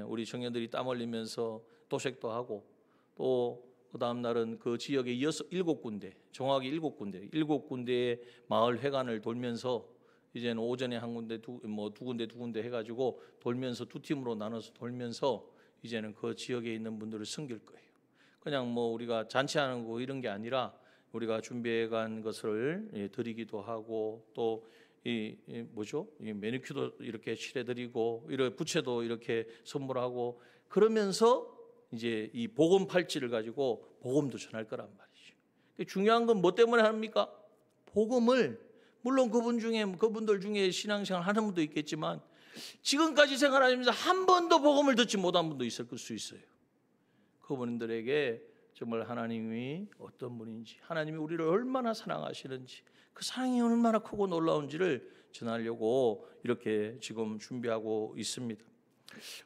우리 청년들이 땀 흘리면서 도색도 하고, 또 그 다음 날은 그 지역에 7군데, 정확히 7군데의 마을 회관을 돌면서 이제는 오전에 한 군데, 두 군데 해가지고 돌면서 두 팀으로 나눠서 돌면서 이제는 그 지역에 있는 분들을 섬길 거예요. 그냥 뭐 우리가 잔치하는 거 이런 게 아니라 우리가 준비해간 것을 드리기도 하고, 또 이 매니큐도 이렇게 칠해드리고, 이렇게 부채도 이렇게 선물하고, 그러면서 이제 이 복음 팔찌를 가지고 복음도 전할 거란 말이죠. 중요한 건 뭐 때문에 합니까? 복음을, 물론 그분들 중에 신앙생활 하는 분도 있겠지만 지금까지 생활하면서 한 번도 복음을 듣지 못한 분도 있을 수 있어요. 그분들에게 정말 하나님이 어떤 분인지, 하나님이 우리를 얼마나 사랑하시는지, 그 사랑이 얼마나 크고 놀라운지를 전하려고 이렇게 지금 준비하고 있습니다.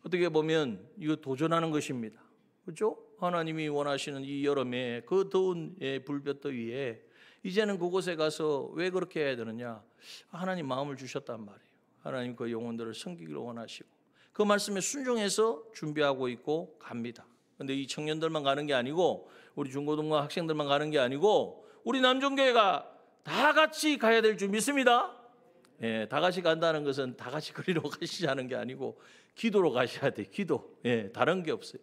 어떻게 보면 이거 도전하는 것입니다. 그렇죠? 하나님이 원하시는 이 여름에 그 더운 불볕더위에 이제는 그곳에 가서 왜 그렇게 해야 되느냐? 하나님 마음을 주셨단 말이에요. 하나님 그 영혼들을 섬기기를 원하시고 그 말씀에 순종해서 준비하고 있고 갑니다. 그런데 이 청년들만 가는 게 아니고, 우리 중고등부 학생들만 가는 게 아니고, 우리 남정교회가 다 같이 가야 될 줄 믿습니다. 다 같이 간다는 것은 다 같이 그리로 가시자는 게 아니고 기도로 가셔야 돼요. 기도. 다른 게 없어요.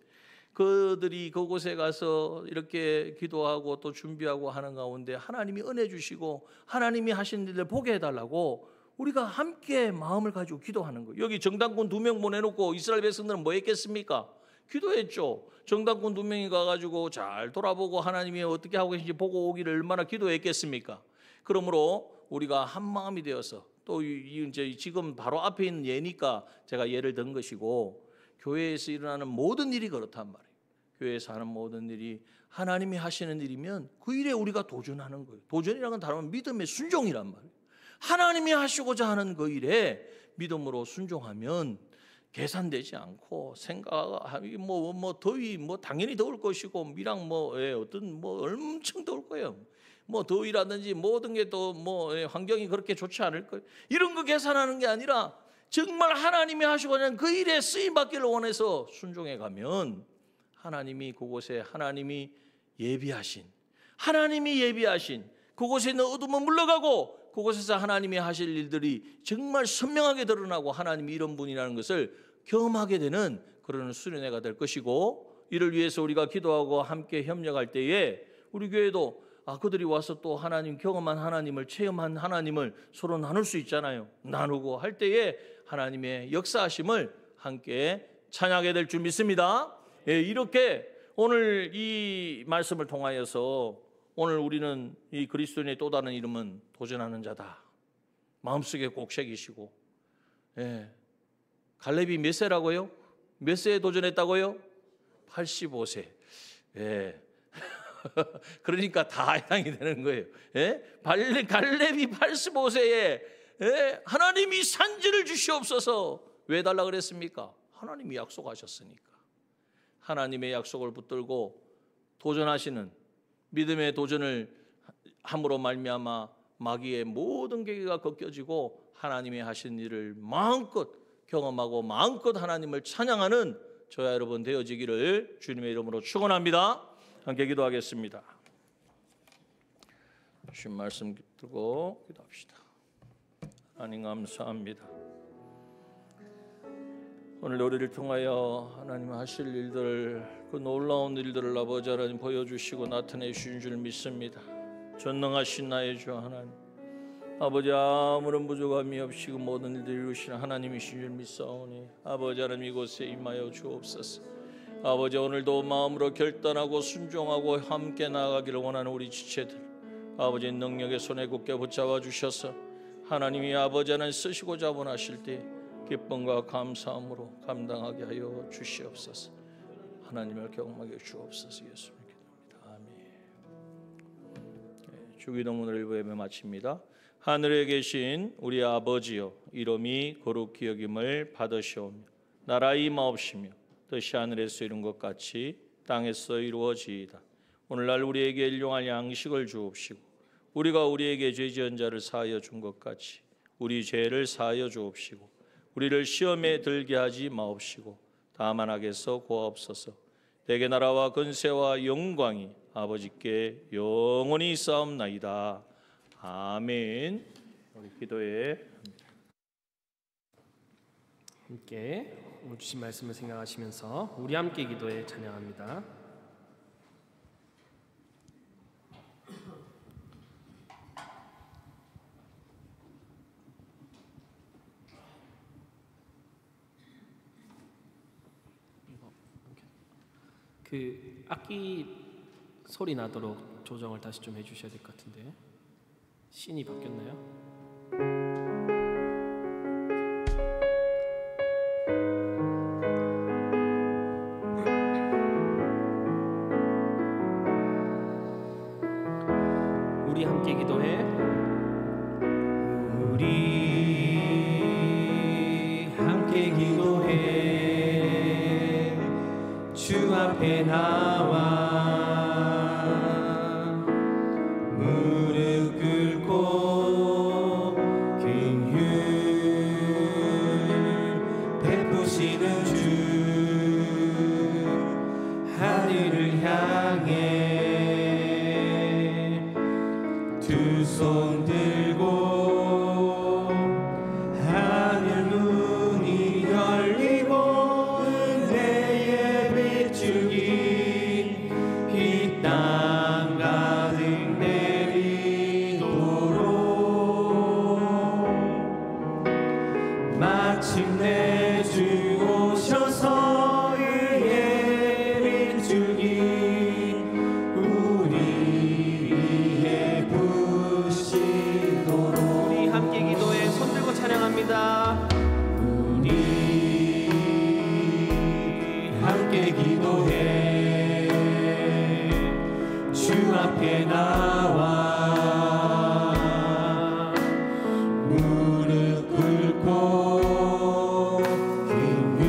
그들이 그곳에 가서 이렇게 기도하고 또 준비하고 하는 가운데 하나님이 은혜 주시고 하나님이 하신 일을 보게 해달라고 우리가 함께 마음을 가지고 기도하는 거예요. 여기 정당군 2명 보내놓고 이스라엘 백성들은 뭐 했겠습니까? 기도했죠. 정당군 2명이 가가지고 잘 돌아보고 하나님이 어떻게 하고 계신지 보고 오기를 얼마나 기도했겠습니까? 그러므로 우리가 한 마음이 되어서, 또 이제 지금 바로 앞에 있는 예니까 제가 예를 든 것이고, 교회에서 일어나는 모든 일이 그렇단 말이에요. 교회에서 하는 모든 일이 하나님이 하시는 일이면 그 일에 우리가 도전하는 거예요. 도전이라는 건 다른 믿음의 순종이란 말이에요. 하나님이 하시고자 하는 그 일에 믿음으로 순종하면 계산되지 않고, 생각하기 더위 당연히 더울 것이고, 미랑 어떤 엄청 더울 거예요. 더위라든지 모든 게 또 환경이 그렇게 좋지 않을 거예요. 이런 거 계산하는 게 아니라 정말 하나님이 하시고자 하는 그 일에 쓰임 받기를 원해서 순종해 가면 하나님이 그곳에 하나님이 예비하신 그곳에 있는 어둠은 물러가고, 그곳에서 하나님이 하실 일들이 정말 선명하게 드러나고 하나님이 이런 분이라는 것을 경험하게 되는 그런 수련회가 될 것이고, 이를 위해서 우리가 기도하고 함께 협력할 때에 우리 교회도 그들이 와서 또 하나님 경험한 하나님을, 체험한 하나님을 서로 나눌 수 있잖아요. 나누고 할 때에 하나님의 역사하심을 함께 찬양하게 될 줄 믿습니다. 이렇게 오늘 이 말씀을 통하여서 오늘 우리는 이 그리스도인의 또 다른 이름은 도전하는 자다. 마음속에 꼭 새기시고, 갈렙이 몇 세라고요? 몇 세에 도전했다고요? 85세. 그러니까 다 해당이 되는 거예요. 갈렙이 85세에 하나님이 산지를 주시옵소서 왜 달라 그랬습니까? 하나님이 약속하셨으니까. 하나님의 약속을 붙들고 도전하시는, 믿음의 도전을 함으로 말미암아 마귀의 모든 계기가 꺾여지고 하나님이 하신 일을 마음껏 경험하고 마음껏 하나님을 찬양하는 저와 여러분 되어지기를 주님의 이름으로 축원합니다. 함께 기도하겠습니다. 주신 말씀 듣고 기도합시다. 하나님 감사합니다. 오늘 우리를 통하여 하나님 하실 일들, 그 놀라운 일들을 아버지 하나님 보여주시고 나타내 주신 줄 믿습니다. 전능하신 나의 주 하나님, 아버지 아무런 부족함이 없이 그 모든 일들을 이루시는 하나님이신 줄 믿사오니 아버지 하나님 이곳에 임하여 주옵소서. 아버지 오늘도 마음으로 결단하고 순종하고 함께 나아가기를 원하는 우리 지체들, 아버지 능력의 손에 굳게 붙잡아 주셔서 하나님이 아버지 하나님 쓰시고자 원하실 때 기쁨과 감사함으로 감당하게 하여 주시옵소서. 하나님을 경험하게 주옵소서. 예수님 기도합니다. 아멘. 주기도문을 일부 예배 마칩니다. 하늘에 계신 우리 아버지여, 이름이 거룩히 여김을 받으시오며 나라 임하옵시며 뜻이 하늘에서 이룬 것 같이 땅에서 이루어지이다. 오늘날 우리에게 일용할 양식을 주옵시고 우리가 우리에게 죄 지은 자를 사하여 준 것 같이 우리 죄를 사하여 주옵시고 우리를 시험에 들게 하지 마옵시고 다만 악에서 구하옵소서. 대개 나라와 권세와 영광이 아버지께 영원히 있사옵나이다. 아멘. 우리 기도에 함께 오늘 주신 말씀을 생각하시면서 우리 함께 기도에 찬양합니다. 그 악기 소리 나도록 조정을 다시 좀 해주셔야 될 것 같은데 씬이 바뀌었나요? 우리 함께 기도해. 우리 함께 기도해. 주 앞에 나와 무릎 꿇고 긍휼 베푸시는 주 하늘을 향해 두 손 들고 하늘 문이 열리고 은혜의 빗줄기 이 땅 가득 내리도록 마침내 주 오셔서 의의 빗줄기 우리의 부시도록. 우리 함께 기도해. 손 들고 찬양합니다. 우리 함께 기도해. 주 앞에 나와 무릎 꿇고 긍휼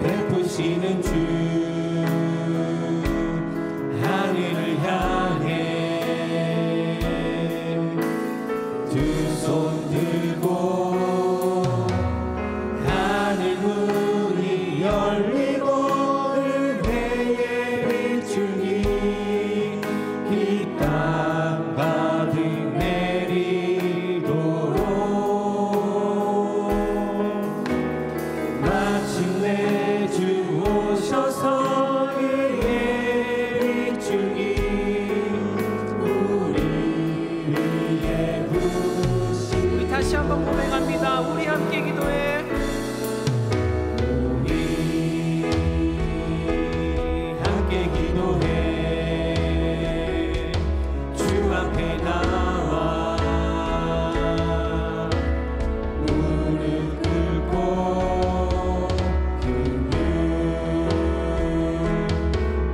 베푸시는 주 하늘을 향해 두 손 들고 하늘 문이 열리고 은혜의 빗줄기 이 땅 가득 내리도록 마침내 주 오셔서 의의 빗줄기 우리의 부시. 우리 다시 한번 고백합니다. 우리 함께 기도해. 우리 함께 기도해. 주 앞에 나와 무릎 꿇고 긍휼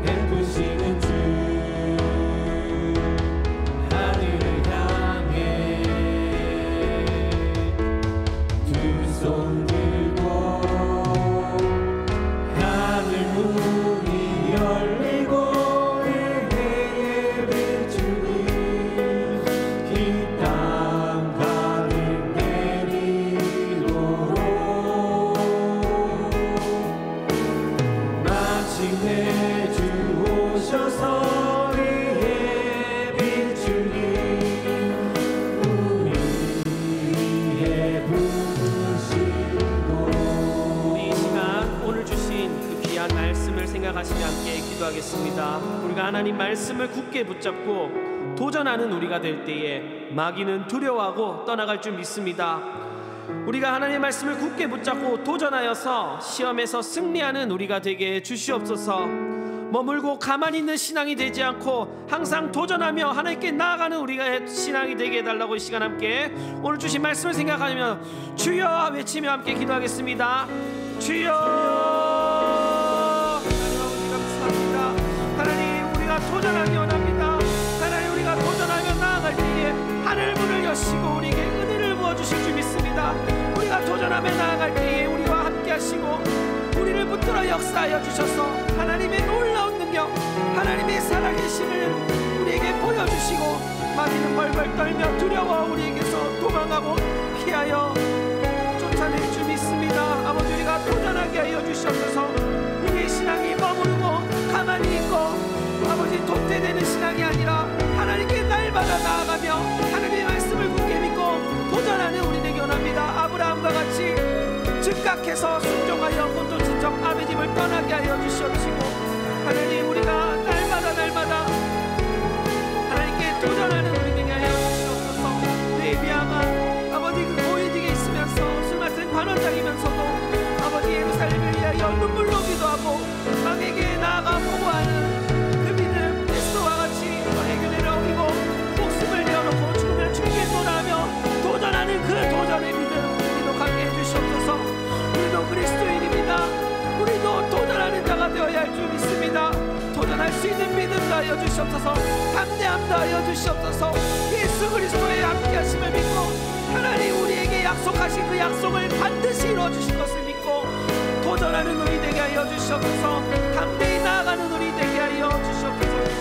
베푸시는 주 하늘을 향해 두 손 들고 하늘 문이 열리고 은혜의 빗줄기 이 땅 가득 내리도록 마침내 주 오셔서 의의 빗줄기 우리의 부시도록. 우리 이 시간 오늘 주신 그 귀한 말씀을 생각하시며 함께 기도하겠습니다. 우리가 하나님 말씀을 굳게 붙잡고 도전하는 우리가 될 때에 마귀는 두려워하고 떠나갈 줄 믿습니다. 우리가 하나님의 말씀을 굳게 붙잡고 도전하여서 시험에서 승리하는 우리가 되게 해 주시옵소서. 머물고 가만히 있는 신앙이 되지 않고 항상 도전하며 하나님께 나아가는 우리가 신앙이 되게 해달라고 이 시간 함께 오늘 주신 말씀을 생각하며 주여 외치며 함께 기도하겠습니다. 주여. 하나님 아버지 감사합니다. 하나님 우리가 도전하기 원합니다. 하나님 우리가 도전하며 나아갈 때에 하늘 문을 여시고 우리에게 은혜를 부어주실 줄 믿습니다. 우리가 도전하며 나아갈 때에 우리와 함께 하시고 우리를 붙들어 역사하여 주셔서 하나님의 놀라운 능력, 하나님의 살아계심을 우리에게 보여주시고 마귀는 벌벌 떨며 두려워 우리에게서 도망가고 피하여 쫓아낼 줄 믿습니다. 아버지, 우리가 도전하게 하여 주시옵소서. 우리의 신앙이 머무르고 가만히 있고 아버지 도태되는 신앙이 아니라 하나님께 날마다 나아가며 하나님의 말씀을 굳게 믿고 도전하는 우리 되기 원합니다. 아브라함과 같이 즉각해서 순종하여 본토친척 아비 집을 떠나게 하여 주시옵시고, 하나님, 우리가 날마다 하나님께 도전하는 우리 되게 하여 주시옵소서. 레위야가 아버지 그 고위직에 있으면서 술 맡은 관원장이면서도 아버지 예루살렘을 위하여 눈물로 기도하고 왕에게 나아가 보고하는 그 믿음, 에스더와 같이 왕의 규례를 어기고 목숨을 내어놓고 죽으면 죽게 도전하며 도전하는 그 도전의 믿음 우리도 갖게 해주시옵소서. 우리도 그리스도인입니다. 우리도 도전하는 자가 되어야 할 줄 믿습니다. 도전할 수 있는 믿음 하여 주시옵소서. 담대함 하여 주시옵소서. 예수 그리스도의 함께 하심을 믿고 하나님 우리에게 약속하신 그 약속을 반드시 이루어 주실 것을 믿고 도전하는 우리 되게 하여 주시옵소서. 담대히 나아가는 우리 되게 하여 주시옵소서.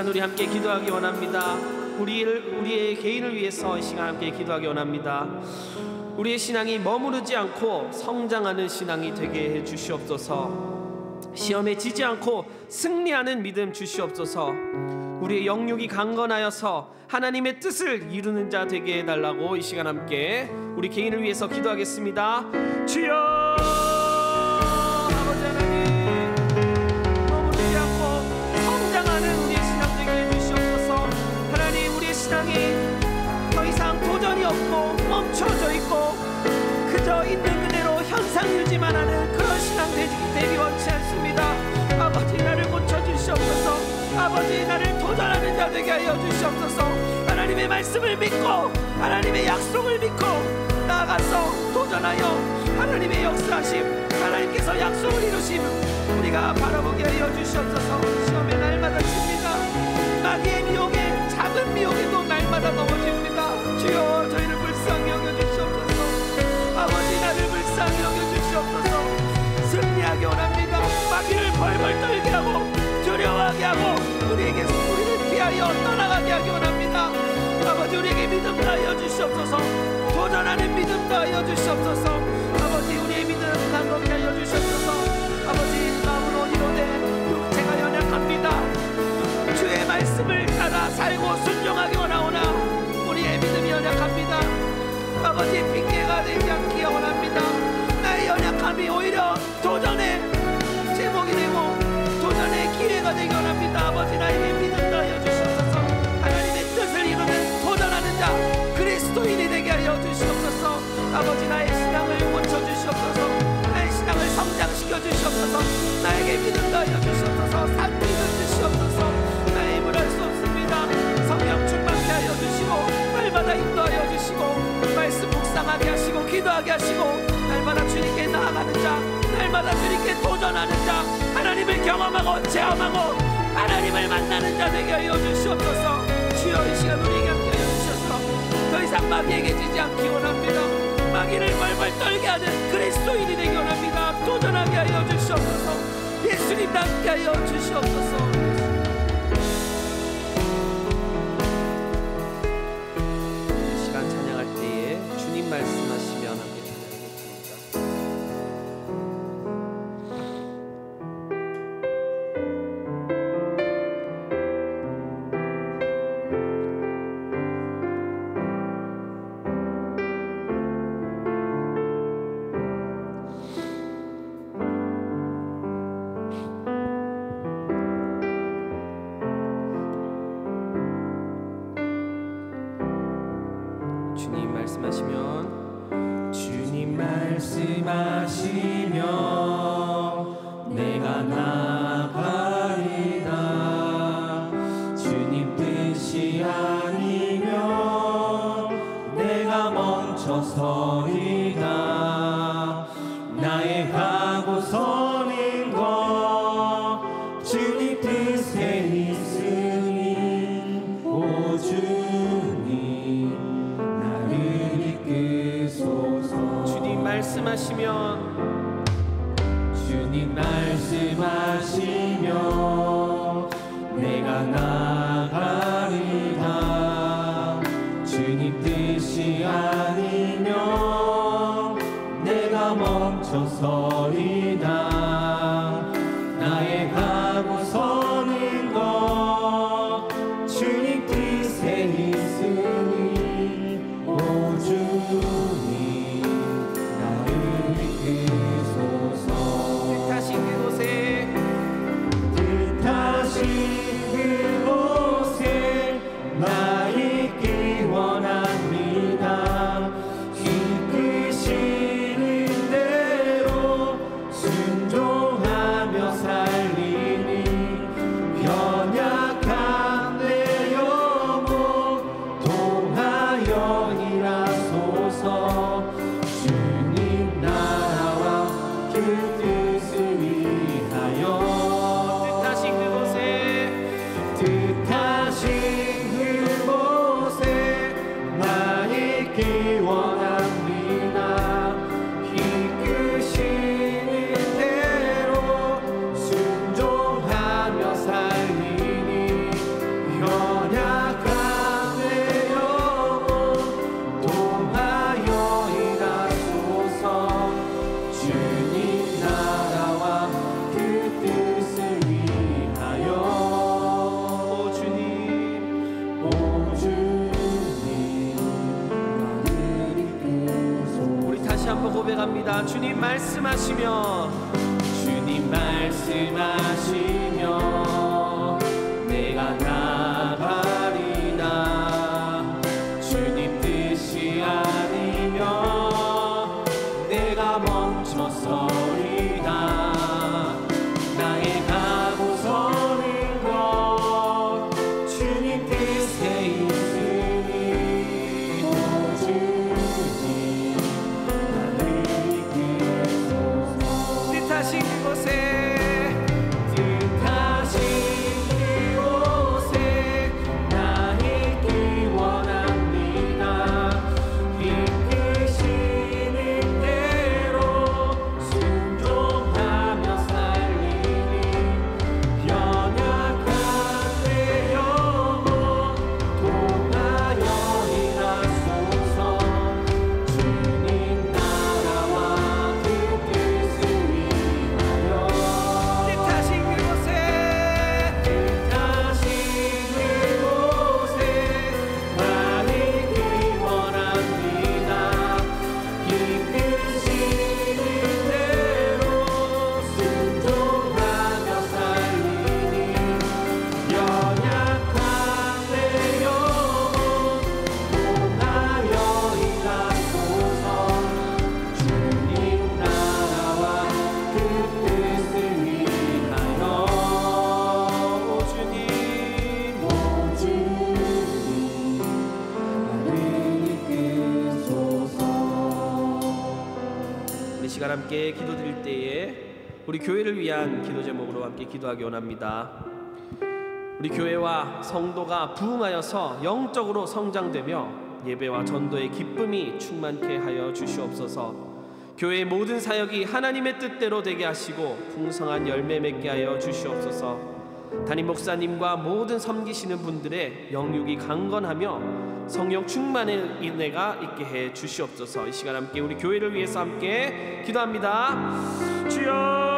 우리 함께 기도하기 원합니다. 우리의 개인을 위해서 이 시간 함께 기도하기 원합니다. 우리의 신앙이 머무르지 않고 성장하는 신앙이 되게 해 주시옵소서. 시험에 지지 않고 승리하는 믿음 주시옵소서. 우리의 영육이 강건하여서 하나님의 뜻을 이루는 자 되게 해달라고 이 시간 함께 우리 개인을 위해서 기도하겠습니다. 주여, 신앙이 더 이상 도전이 없고 멈춰져 있고 그저 있는 그대로 현상 유지만 하는 그런 신앙 되기 원치 않습니다. 아버지, 나를 고쳐주시옵소서. 아버지, 나를 도전하는 자 되게 하여 주시옵소서. 하나님의 말씀을 믿고 하나님의 약속을 믿고 나아가서 도전하여 하나님의 역사하심, 하나님께서 약속을 이루심 우리가 바라보게 하여 주시옵소서. 시험의 날마다 칩니다. 마귀의 미혹에 작은 미혹에도 날마다 넘어집니다. 주여, 저희를 불쌍히 여겨주시옵소서. 아버지, 나를 불쌍히 여겨주시옵소서. 승리하게 원합니다. 마귀를 벌벌 떨게 하고 두려워하게 하고 우리를 피하여 떠나가게 하기 원합니다. 아버지, 우리에게 믿음 하여 주시옵소서. 도전하는 믿음 하여 주시옵소서. 아버지, 우리의 믿음 강건케 하여 주시옵소서. 아버지, 마음으로 이루되 육체가 연약합니다. 주의 말씀을 따라 살고 순종하기 원하오나 우리의 믿음이 연약합니다. 아버지, 핑계가 되지 않기 원합니다. 나의 연약함이 오히려 도전의 제목이 되고 도전의 기회가 되기 원합니다. 아버지, 나에게 믿음 하여 주시옵소서. 하나님의 뜻을 이루는 도전하는 자 그리스도인이 되게 하여 주시옵소서. 아버지, 나의 신앙을 고쳐주시옵소서. 나의 신앙을 성장시켜 주시옵소서. 나에게 믿음 하여 주시옵소서. 산 믿음 주시옵소서. 나의 힘을 할 수 없습니다. 성령 충만케 하여 주시고 날마다 인도하여 주시고 말씀 묵상하게 하시고 기도하게 하시고 날마다 주님께 나아가는 자, 날마다 주님께 도전하는 자, 하나님 하나님을 경험하고 체험하고 하나님을 만나는 자 되게 하여 주시옵소서. 주여 이 시간 우리에게 함께 하여 주셔서 더 이상 마귀에게 지지 않기 원합니다. 마귀를 벌벌 떨게 하는 그리스도인이 되기 원합니다. 도전하게 하여 주시옵소서. 예수님 닮게 하여 주시옵소서. 이 시간 찬양할 때에 주님 말씀하시면 함께 찬양하겠습니다. 주님 말씀하시면 주님 말씀하시면 내가 나가리다. 주님 뜻이 아니면 내가 멈춰서리다. 나의 가고 서는 것 주님 뜻에 있으니 오 주님 나를 이끄소서. 주님 말씀하시면 주님 말씀하시면 내가 나가리다. 주님 뜻이 아니면 내가 멈춰서리다. 나의 가고 서는 것 주님 뜻에 있으니 오 주님 나를 이끄소서. 뜻하신 그곳에 뜻하신 그곳에 나 있기 원합니다. 이끄시는 대로 순종하며 살리니 연약한 내 영혼 통하여 일하소서. 주님 나라와 그 뜻을 위하여 뜻하신 그곳에 뜻하신 그곳에 나 있기 원합니다. 이끄시는 대로 순종하며 살리니 연약한 내 영혼 통하여 일하소서. 주님 나라와 그 뜻을 위하여 오 주님 오 주님 나를 이끄소서. 우리 다시 한번 고백합니다. 주님 말씀하시면 주님 말씀하시면 내가 나가리다. 주님 뜻이 아니면 내가 멈춰서리다. 나의 가고 서는 것 주님 뜻에 있으니 오 주님 나를 이끄소서. 뜻하신 그곳에 뜻하신 그곳에 나 있기 원합니다. 이끄시는 대로 순종하며 살리니 연약한 내 영혼 통하여 일하소서. 주님 나라와 그 뜻을 위하여 뜻하신 그곳에 뜻하신 그곳에 나 있기 원합니다. 이끄시는 대로 순종하며 살리니 연약한 내 영혼 통하여 일하소서. 주님 나라와 그 뜻을 위하여 오 주님 나를 이끄소서. 우리 시간 함께 기도드릴 때에 우리 교회를 위한 기도 제목으로 함께 기도하기 원합니다. 우리 교회와 성도가 부흥하여서 영적으로 성장되며 예배와 전도의 기쁨이 충만케 하여 주시옵소서. 교회의 모든 사역이 하나님의 뜻대로 되게 하시고 풍성한 열매 맺게 하여 주시옵소서. 담임 목사님과 모든 섬기시는 분들의 영육이 강건하며 성령 충만의 은혜가 있게 해 주시옵소서. 이 시간 함께 우리 교회를 위해서 함께 기도합니다. 주여,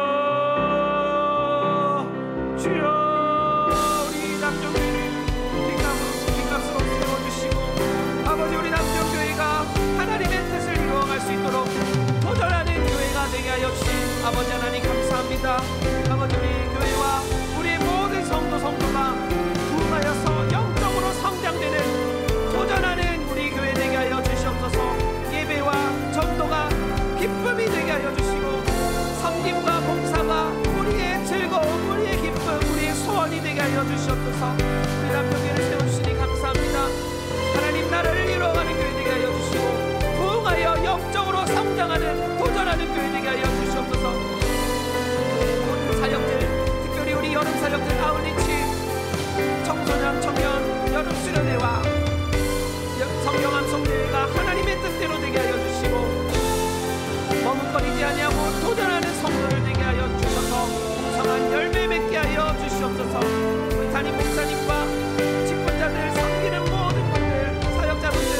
주여, 우리 남정교회를 빚값으로 세워주시고 아버지, 우리 남정교회가 하나님의 뜻을 이루어갈 수 있도록 도전하는 교회가 되게 하여 주신 아버지 하나님 감사합니다. 아버지, 우리 교회와 우리의 모든 성도가 부흥하여서 영적으로 성장되는 도전하는 우리 교회 되게 하여 주시옵소서. 예배와 전도가 기쁨이 되게 하여 주시고 섬김과 봉사가 우리의 즐거움, 우리의 기쁨, 우리의 소원이 되게 하여 주시옵소서. 우리 남정교회를 세워주시니 감사합니다. 하나님 나라를 이루어가는 교회 되게 하여 주시고 부흥하여 영적으로 성장하는 도전하는 교회 되게 하여 주시옵소서. 모든 사역들, 특별히 우리 여름 사역들 아울리치 청소년 청년 여름 수련회와 성경 암송대회가 하나님의 뜻대로 되게 하여 주시고 머뭇거리지 아니하고 도전하는 성도를 되게 하여 주셔서 풍성한 열매 맺게 하여 주시옵소서. 우리 담임 목사님과 직분자들, 섬기는 모든 분들, 사역자분들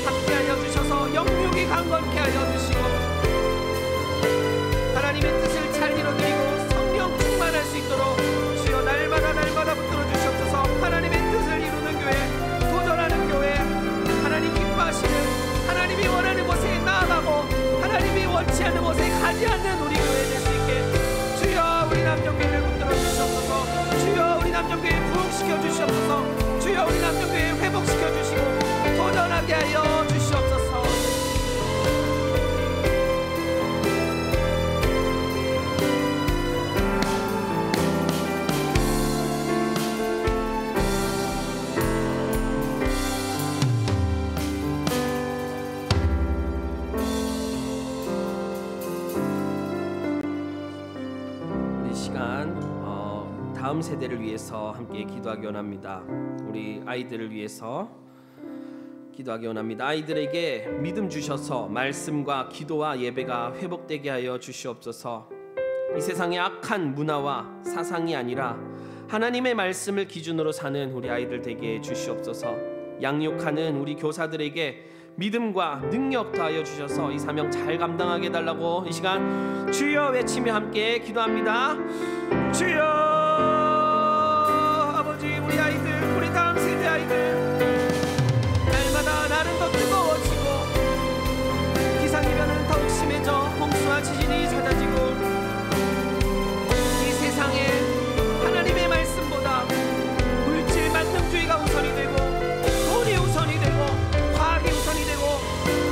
함께 하여 주셔서 영육이 강건케 하여 주시고 하나님의 뜻을 잘 이뤄드리고 성령 충만할 수 있도록 주여 날마다 붙들어 주시옵소서. 하나님의 뜻을 이루는 교회, 도전하는 교회, 하나님 기뻐하시는, 하나님이 원하는 곳에 나아가고 하나님이 원치 않는 곳에 가지 않는 우리 교회 될 수 있게 주여 우리 남정교회를 붙들어 주시옵소서. 주여 우리 남정교회 부흥시켜 주시옵소서. 주여 우리 남정교회 회복시켜 주시고 도전하게 하여 주시옵소서. 다음 세대를 위해서 함께 기도하기 원합니다. 우리 아이들을 위해서 기도하기 원합니다. 아이들에게 믿음 주셔서 말씀과 기도와 예배가 회복되게 하여 주시옵소서. 이 세상의 악한 문화와 사상이 아니라 하나님의 말씀을 기준으로 사는 우리 아이들 되게 해 주시옵소서. 양육하는 우리 교사들에게 믿음과 능력 더하여 주셔서 이 사명 잘 감당하게 해달라고 이 시간 주여 외치며 함께 기도합니다. 주여, 우리 아이들, 우리 다음 세대 아이들 날마다 날은 더 뜨거워지고 기상이면은 더욱 심해져 홍수와 지진이 잦아지고 이 세상에 하나님의 말씀보다 물질 만능주의가 우선이 되고 돈이 우선이 되고 과학이 우선이 되고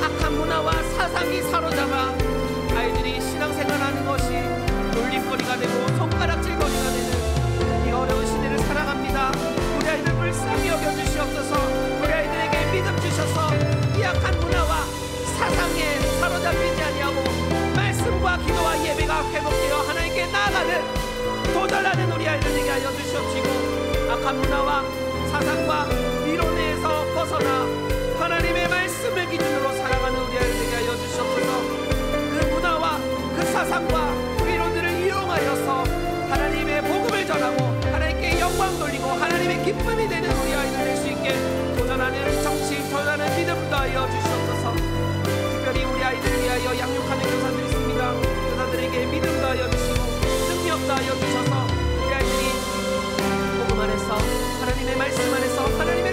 악한 문화와 사상이 사로잡아 아이들이 신앙생활하는 것이 놀림거리가 되고 손가락질거리가 되는 이 어려운 시대를 살아갑니다. 우리 아이들 불쌍히 여겨주시옵소서. 우리 아이들에게 믿음 주셔서 이 악한 문화와 사상에 사로잡히지 아니하고 말씀과 기도와 예배가 회복되어 하나님께 나아가는 도전하는 우리 아이들에게 알려 주시옵시고 악한 문화와 사상과 이론에서 벗어나 하나님의 말씀을 기준으로 살아가는 우리 아이들에게 알려 주시옵소서. 그 문화와 그 사상과 그 이론들을 이용하여서 하나님의 복음을 전하고 하나님께 영광 돌리고 하나님의 기쁨이 되는 우리 아이들 될 수 있게 도전하는 정치, 도전하는 믿음도 하여 주시옵소서. 특별히 우리 아이들을 위하여 양육하는 교사들이 있습니다. 교사들에게 믿음도 하여 주시고 능력도 하여 주셔서 우리 아이들이 복음 안에서 하나님의 말씀 안에서 하나님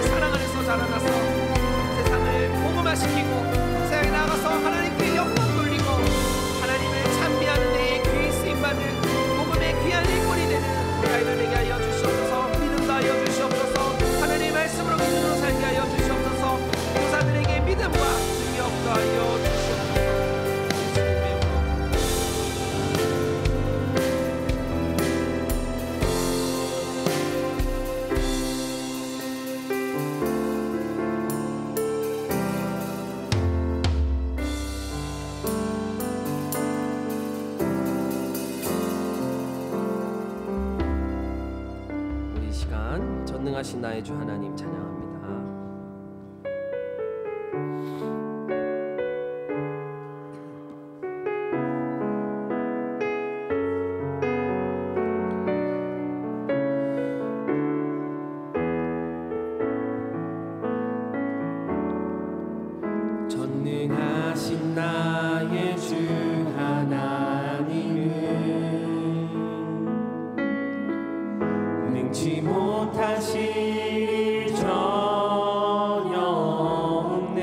전능하신 나의 주 하나님 찬양합니다. 전능하신 나의 주 하나님은 능치 못하실 일 전혀 없네.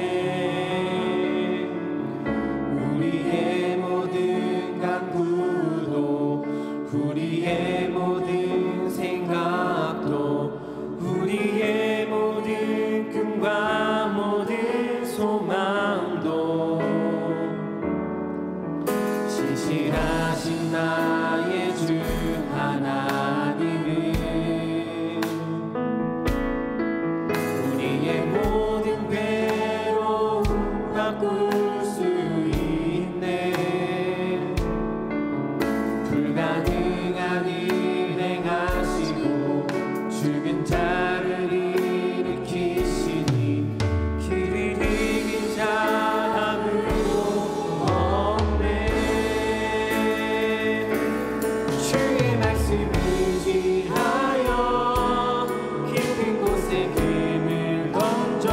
우리의 모든 간구도 우리의 모든 생각도 우리의 모든 꿈과 모든 소망도 신실하신 나의 주 하나님은 우리의 모든 괴로움 바꿀 수 있네. 불가능한 일 행하시고 죽은 자를 일으키시니 길을 이긴 자 아무도 없네. 주의 말씀 의지하여 깊은 곳에 금을 던져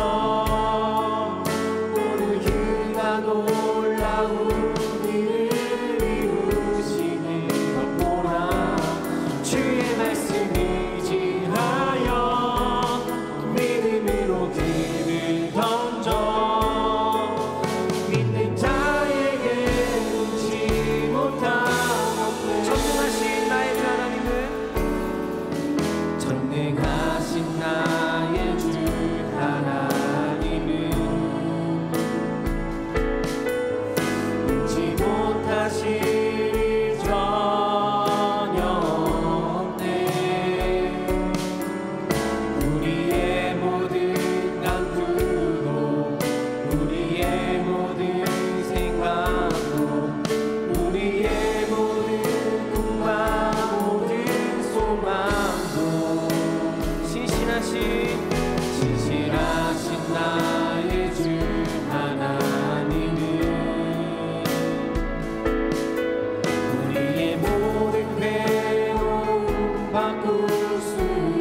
오늘 그가 놀라운 일을 이루시는 것 보라. 주의 말씀 의지하여 믿음으로 금을 던져 믿는 자에게 눈치 못하고 전능하신 나의 주 하나님은 전능하신 나의 주 하나님은 능치 못하실 일 전혀 없네. 우리의 모든 간구도 우리의 모든 생각도 우리의 모든 꿈과 모든 소망도 신실하신 나의 주 하나님은 우리의 모든 괴로움 바꿀 수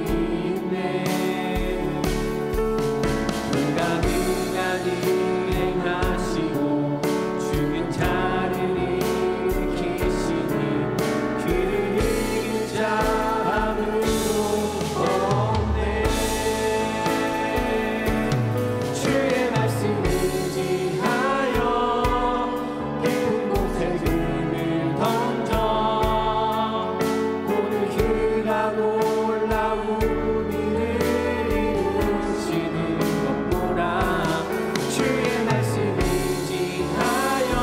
있네. 불가능한 일 행하시고 죽은 자를 일으키시니 그를 이긴 자 아무도 없네. 주의 말씀 의지하여 깊은 곳에 금을 던져 오늘 그가 놀라운 일을 이루시는 것 보라. 주의 말씀 의지하여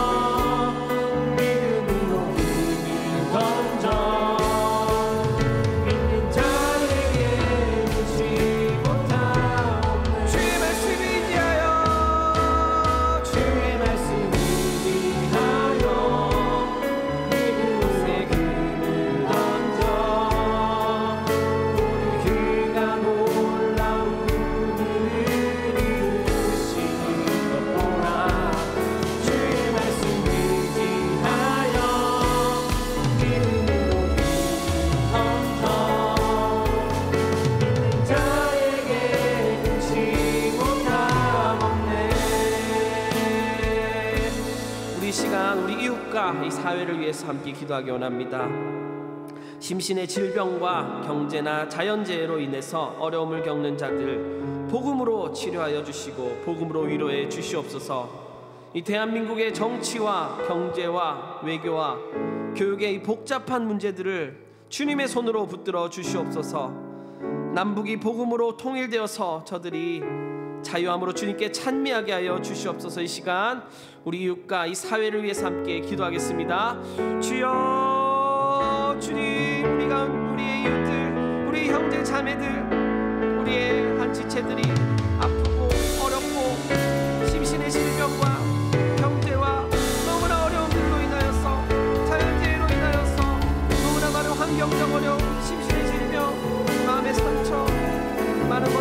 믿음으로 금을 던져 믿는 자에게 눈치 못하옵네. 주의 말씀 의지하여 주의 말씀 의지하여 믿음으로 금을 던져 오늘 그가 놀라운 일을 이루시는 것 보라. 주의 말씀 의지하여 믿음으로 금을 던져 자에게 눈치 못하옵네. 우리 시간 우리 이웃과 이 사회를 위해서 함께 기도하기 원합니다. 심신의 질병과 경제나 자연재해로 인해서 어려움을 겪는 자들 복음으로 치료하여 주시고 복음으로 위로해 주시옵소서. 이 대한민국의 정치와 경제와 외교와 교육의 이 복잡한 문제들을 주님의 손으로 붙들어 주시옵소서. 남북이 복음으로 통일되어서 저들이 자유함으로 주님께 찬미하게 하여 주시옵소서. 이 시간 우리 이웃과 이 사회를 위해서 함께 기도하겠습니다. 주여, 주님, 우리의 이웃들, 우리 형제 자매들, 우리의 한 지체들이 아프고 어렵고 심신의 질병과 경제와 너무나 어려움들로 인하여서 자연재해로 인하여서 너무나 많은 환경적 어려움, 심신의 질병, 마음의 상처, 많은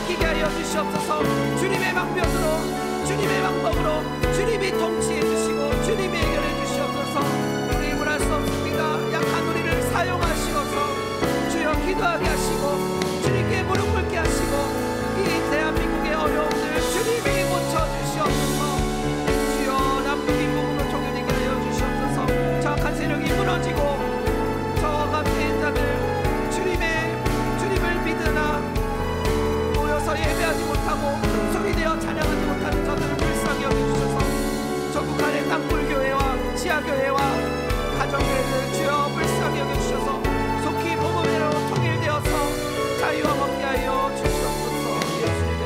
지키게 하여 주시옵소서. 주님의 방법으로, 주님의 방법으로 주님이 통치해 주시고 주님이 해결해 주시옵소서. 우리 힘을 할 수 없습니다. 약한 우리를 사용하시어서 주여 기도하게 하시고 주님께 무릎 꿇게 하시고 이 대한민국의 어려움들 주님이 고쳐주시옵소서. 주여 남북이 부분으로 통일되게 하여 주시옵소서. 정확한 세력이 무너지고 저가 피해자들 주님을 믿으나 모여서 예배하지 못하고 소리내어 찬양하지 못하는 저들을 불쌍히 여겨주셔서 전국 안의 땅굴교회와 지하교회와 가정교회들 주여 불쌍히 여겨주셔서 속히 복음으로 통일되어서 자유와 먹게 하여 주시옵소서. 예수님의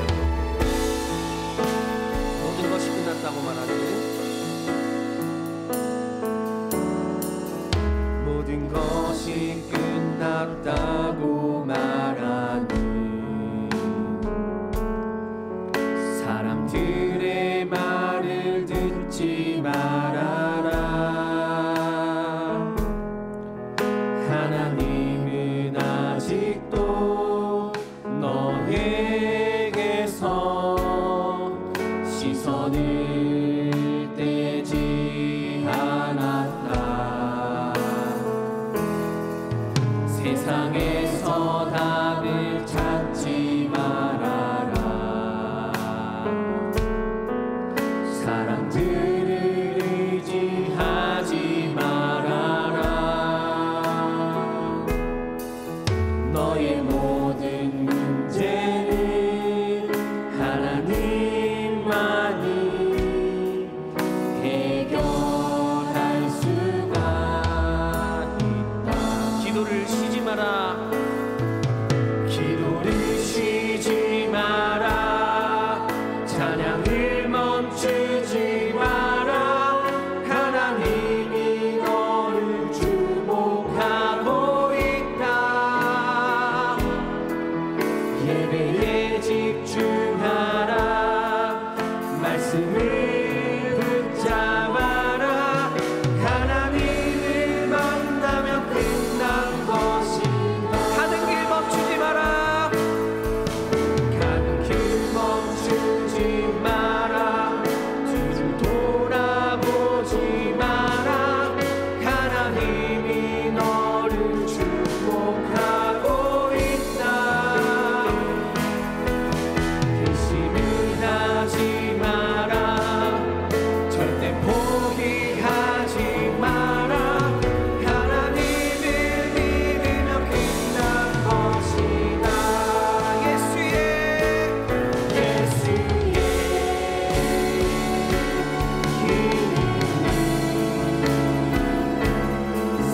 모든 것이 끝났다고 말하는 모든 것이 끝났다고 말하는 사람들의 말을 듣지 말아라. 하나님은 아직도 너에게서 시선을 떼지 않았다. 세상에서 답을 찾지 말아라. 사람들을 의지하지 말아라. 너의 모든 문제는 하나님만이 해결할 수가 있다. 기도를 쉬지 마라. 기도를 쉬지 마라. 찬양을 멈추지 마라. 하나님이 너를 주목하고 있다. 예배에 집중하라. 말씀을 붙잡아라. 하나님을 만나면 끝난 것이다. 가는 길 멈추지 마라. 가는 길 멈추지 마라. 뒤를 돌아보지 마라. 하나님이 너를 주목하고 있다. 근심을 하지 마라. 절대 포기하지 마라. 하나님을 믿으면 끝난 것이다. 예수의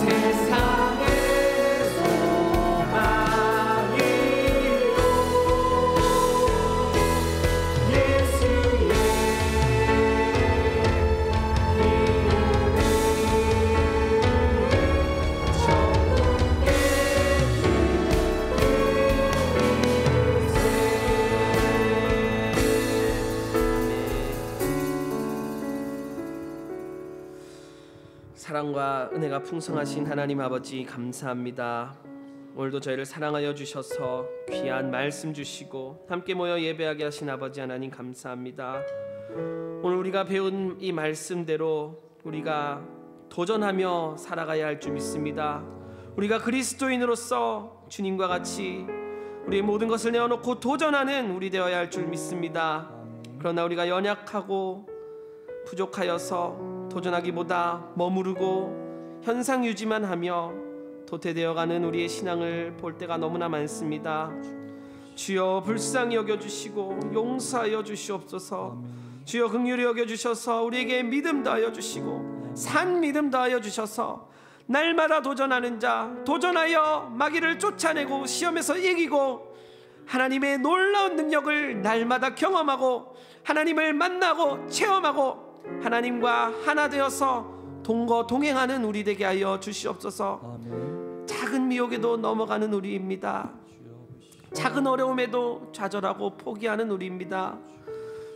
세상의 소망이요. 예수의 사랑과 은혜가 풍성하신 하나님 아버지 감사합니다. 오늘도 저희를 사랑하여 주셔서 귀한 말씀 주시고 함께 모여 예배하게 하신 아버지 하나님 감사합니다. 오늘 우리가 배운 이 말씀대로 우리가 도전하며 살아가야 할 줄 믿습니다. 우리가 그리스도인으로서 주님과 같이 우리의 모든 것을 내어놓고 도전하는 우리 되어야 할 줄 믿습니다. 그러나 우리가 연약하고 부족하여서 도전하기보다 머무르고 현상 유지만 하며 도태되어가는 우리의 신앙을 볼 때가 너무나 많습니다. 주여 불쌍히 여겨주시고 용서하여 주시옵소서. 주여 긍휼히 여겨주셔서 우리에게 믿음 더하여 주시고 산 믿음 더하여 주셔서 날마다 도전하는 자, 도전하여 마귀를 쫓아내고 시험에서 이기고 하나님의 놀라운 능력을 날마다 경험하고 하나님을 만나고 체험하고 하나님과 하나 되어서 동행하는 우리 되게 하여 주시옵소서. 작은 미혹에도 넘어가는 우리입니다. 작은 어려움에도 좌절하고 포기하는 우리입니다.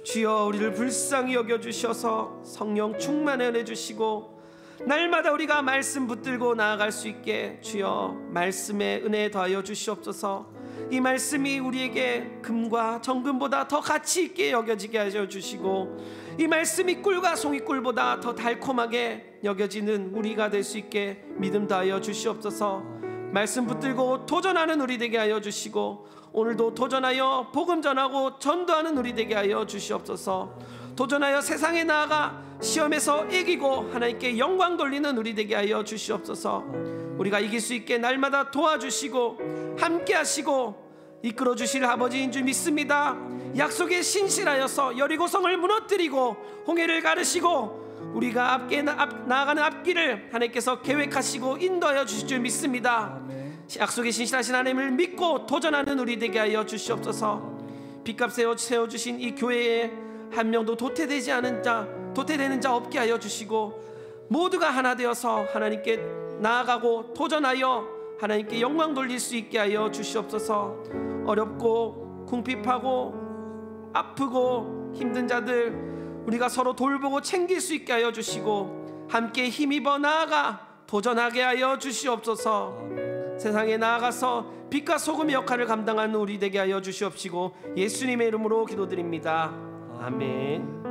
주여 우리를 불쌍히 여겨주셔서 성령 충만해 내주시고 날마다 우리가 말씀 붙들고 나아갈 수 있게 주여 말씀의 은혜 더하여 주시옵소서. 이 말씀이 우리에게 금과 정금보다 더 가치 있게 여겨지게 하여 주시고, 이 말씀이 꿀과 송이꿀보다 더 달콤하게 여겨지는 우리가 될 수 있게 믿음 다하여 주시옵소서. 말씀 붙들고 도전하는 우리 되게 하여 주시고, 오늘도 도전하여 복음 전하고 전도하는 우리 되게 하여 주시옵소서. 도전하여 세상에 나아가 시험에서 이기고 하나님께 영광 돌리는 우리 되게 하여 주시옵소서. 우리가 이길 수 있게 날마다 도와주시고 함께 하시고 이끌어 주실 아버지인 줄 믿습니다. 약속에 신실하여서 여리고성을 무너뜨리고 홍해를 가르시고 우리가 나아가는 앞길을 하나님께서 계획하시고 인도하여 주실 줄 믿습니다. 약속에 신실하신 하나님을 믿고 도전하는 우리 되게 하여 주시옵소서. 빚값 세워주신 이 교회에 한 명도 도태되는 자 없게 하여 주시고, 모두가 하나 되어서 하나님께 나아가고 도전하여 하나님께 영광 돌릴 수 있게 하여 주시옵소서. 어렵고 궁핍하고 아프고 힘든 자들 우리가 서로 돌보고 챙길 수 있게 하여 주시고, 함께 힘입어 나아가 도전하게 하여 주시옵소서. 세상에 나아가서 빛과 소금의 역할을 감당하는 우리 되게 하여 주시옵시고, 예수님의 이름으로 기도드립니다. 아멘.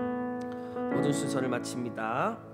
모든 순서를 마칩니다.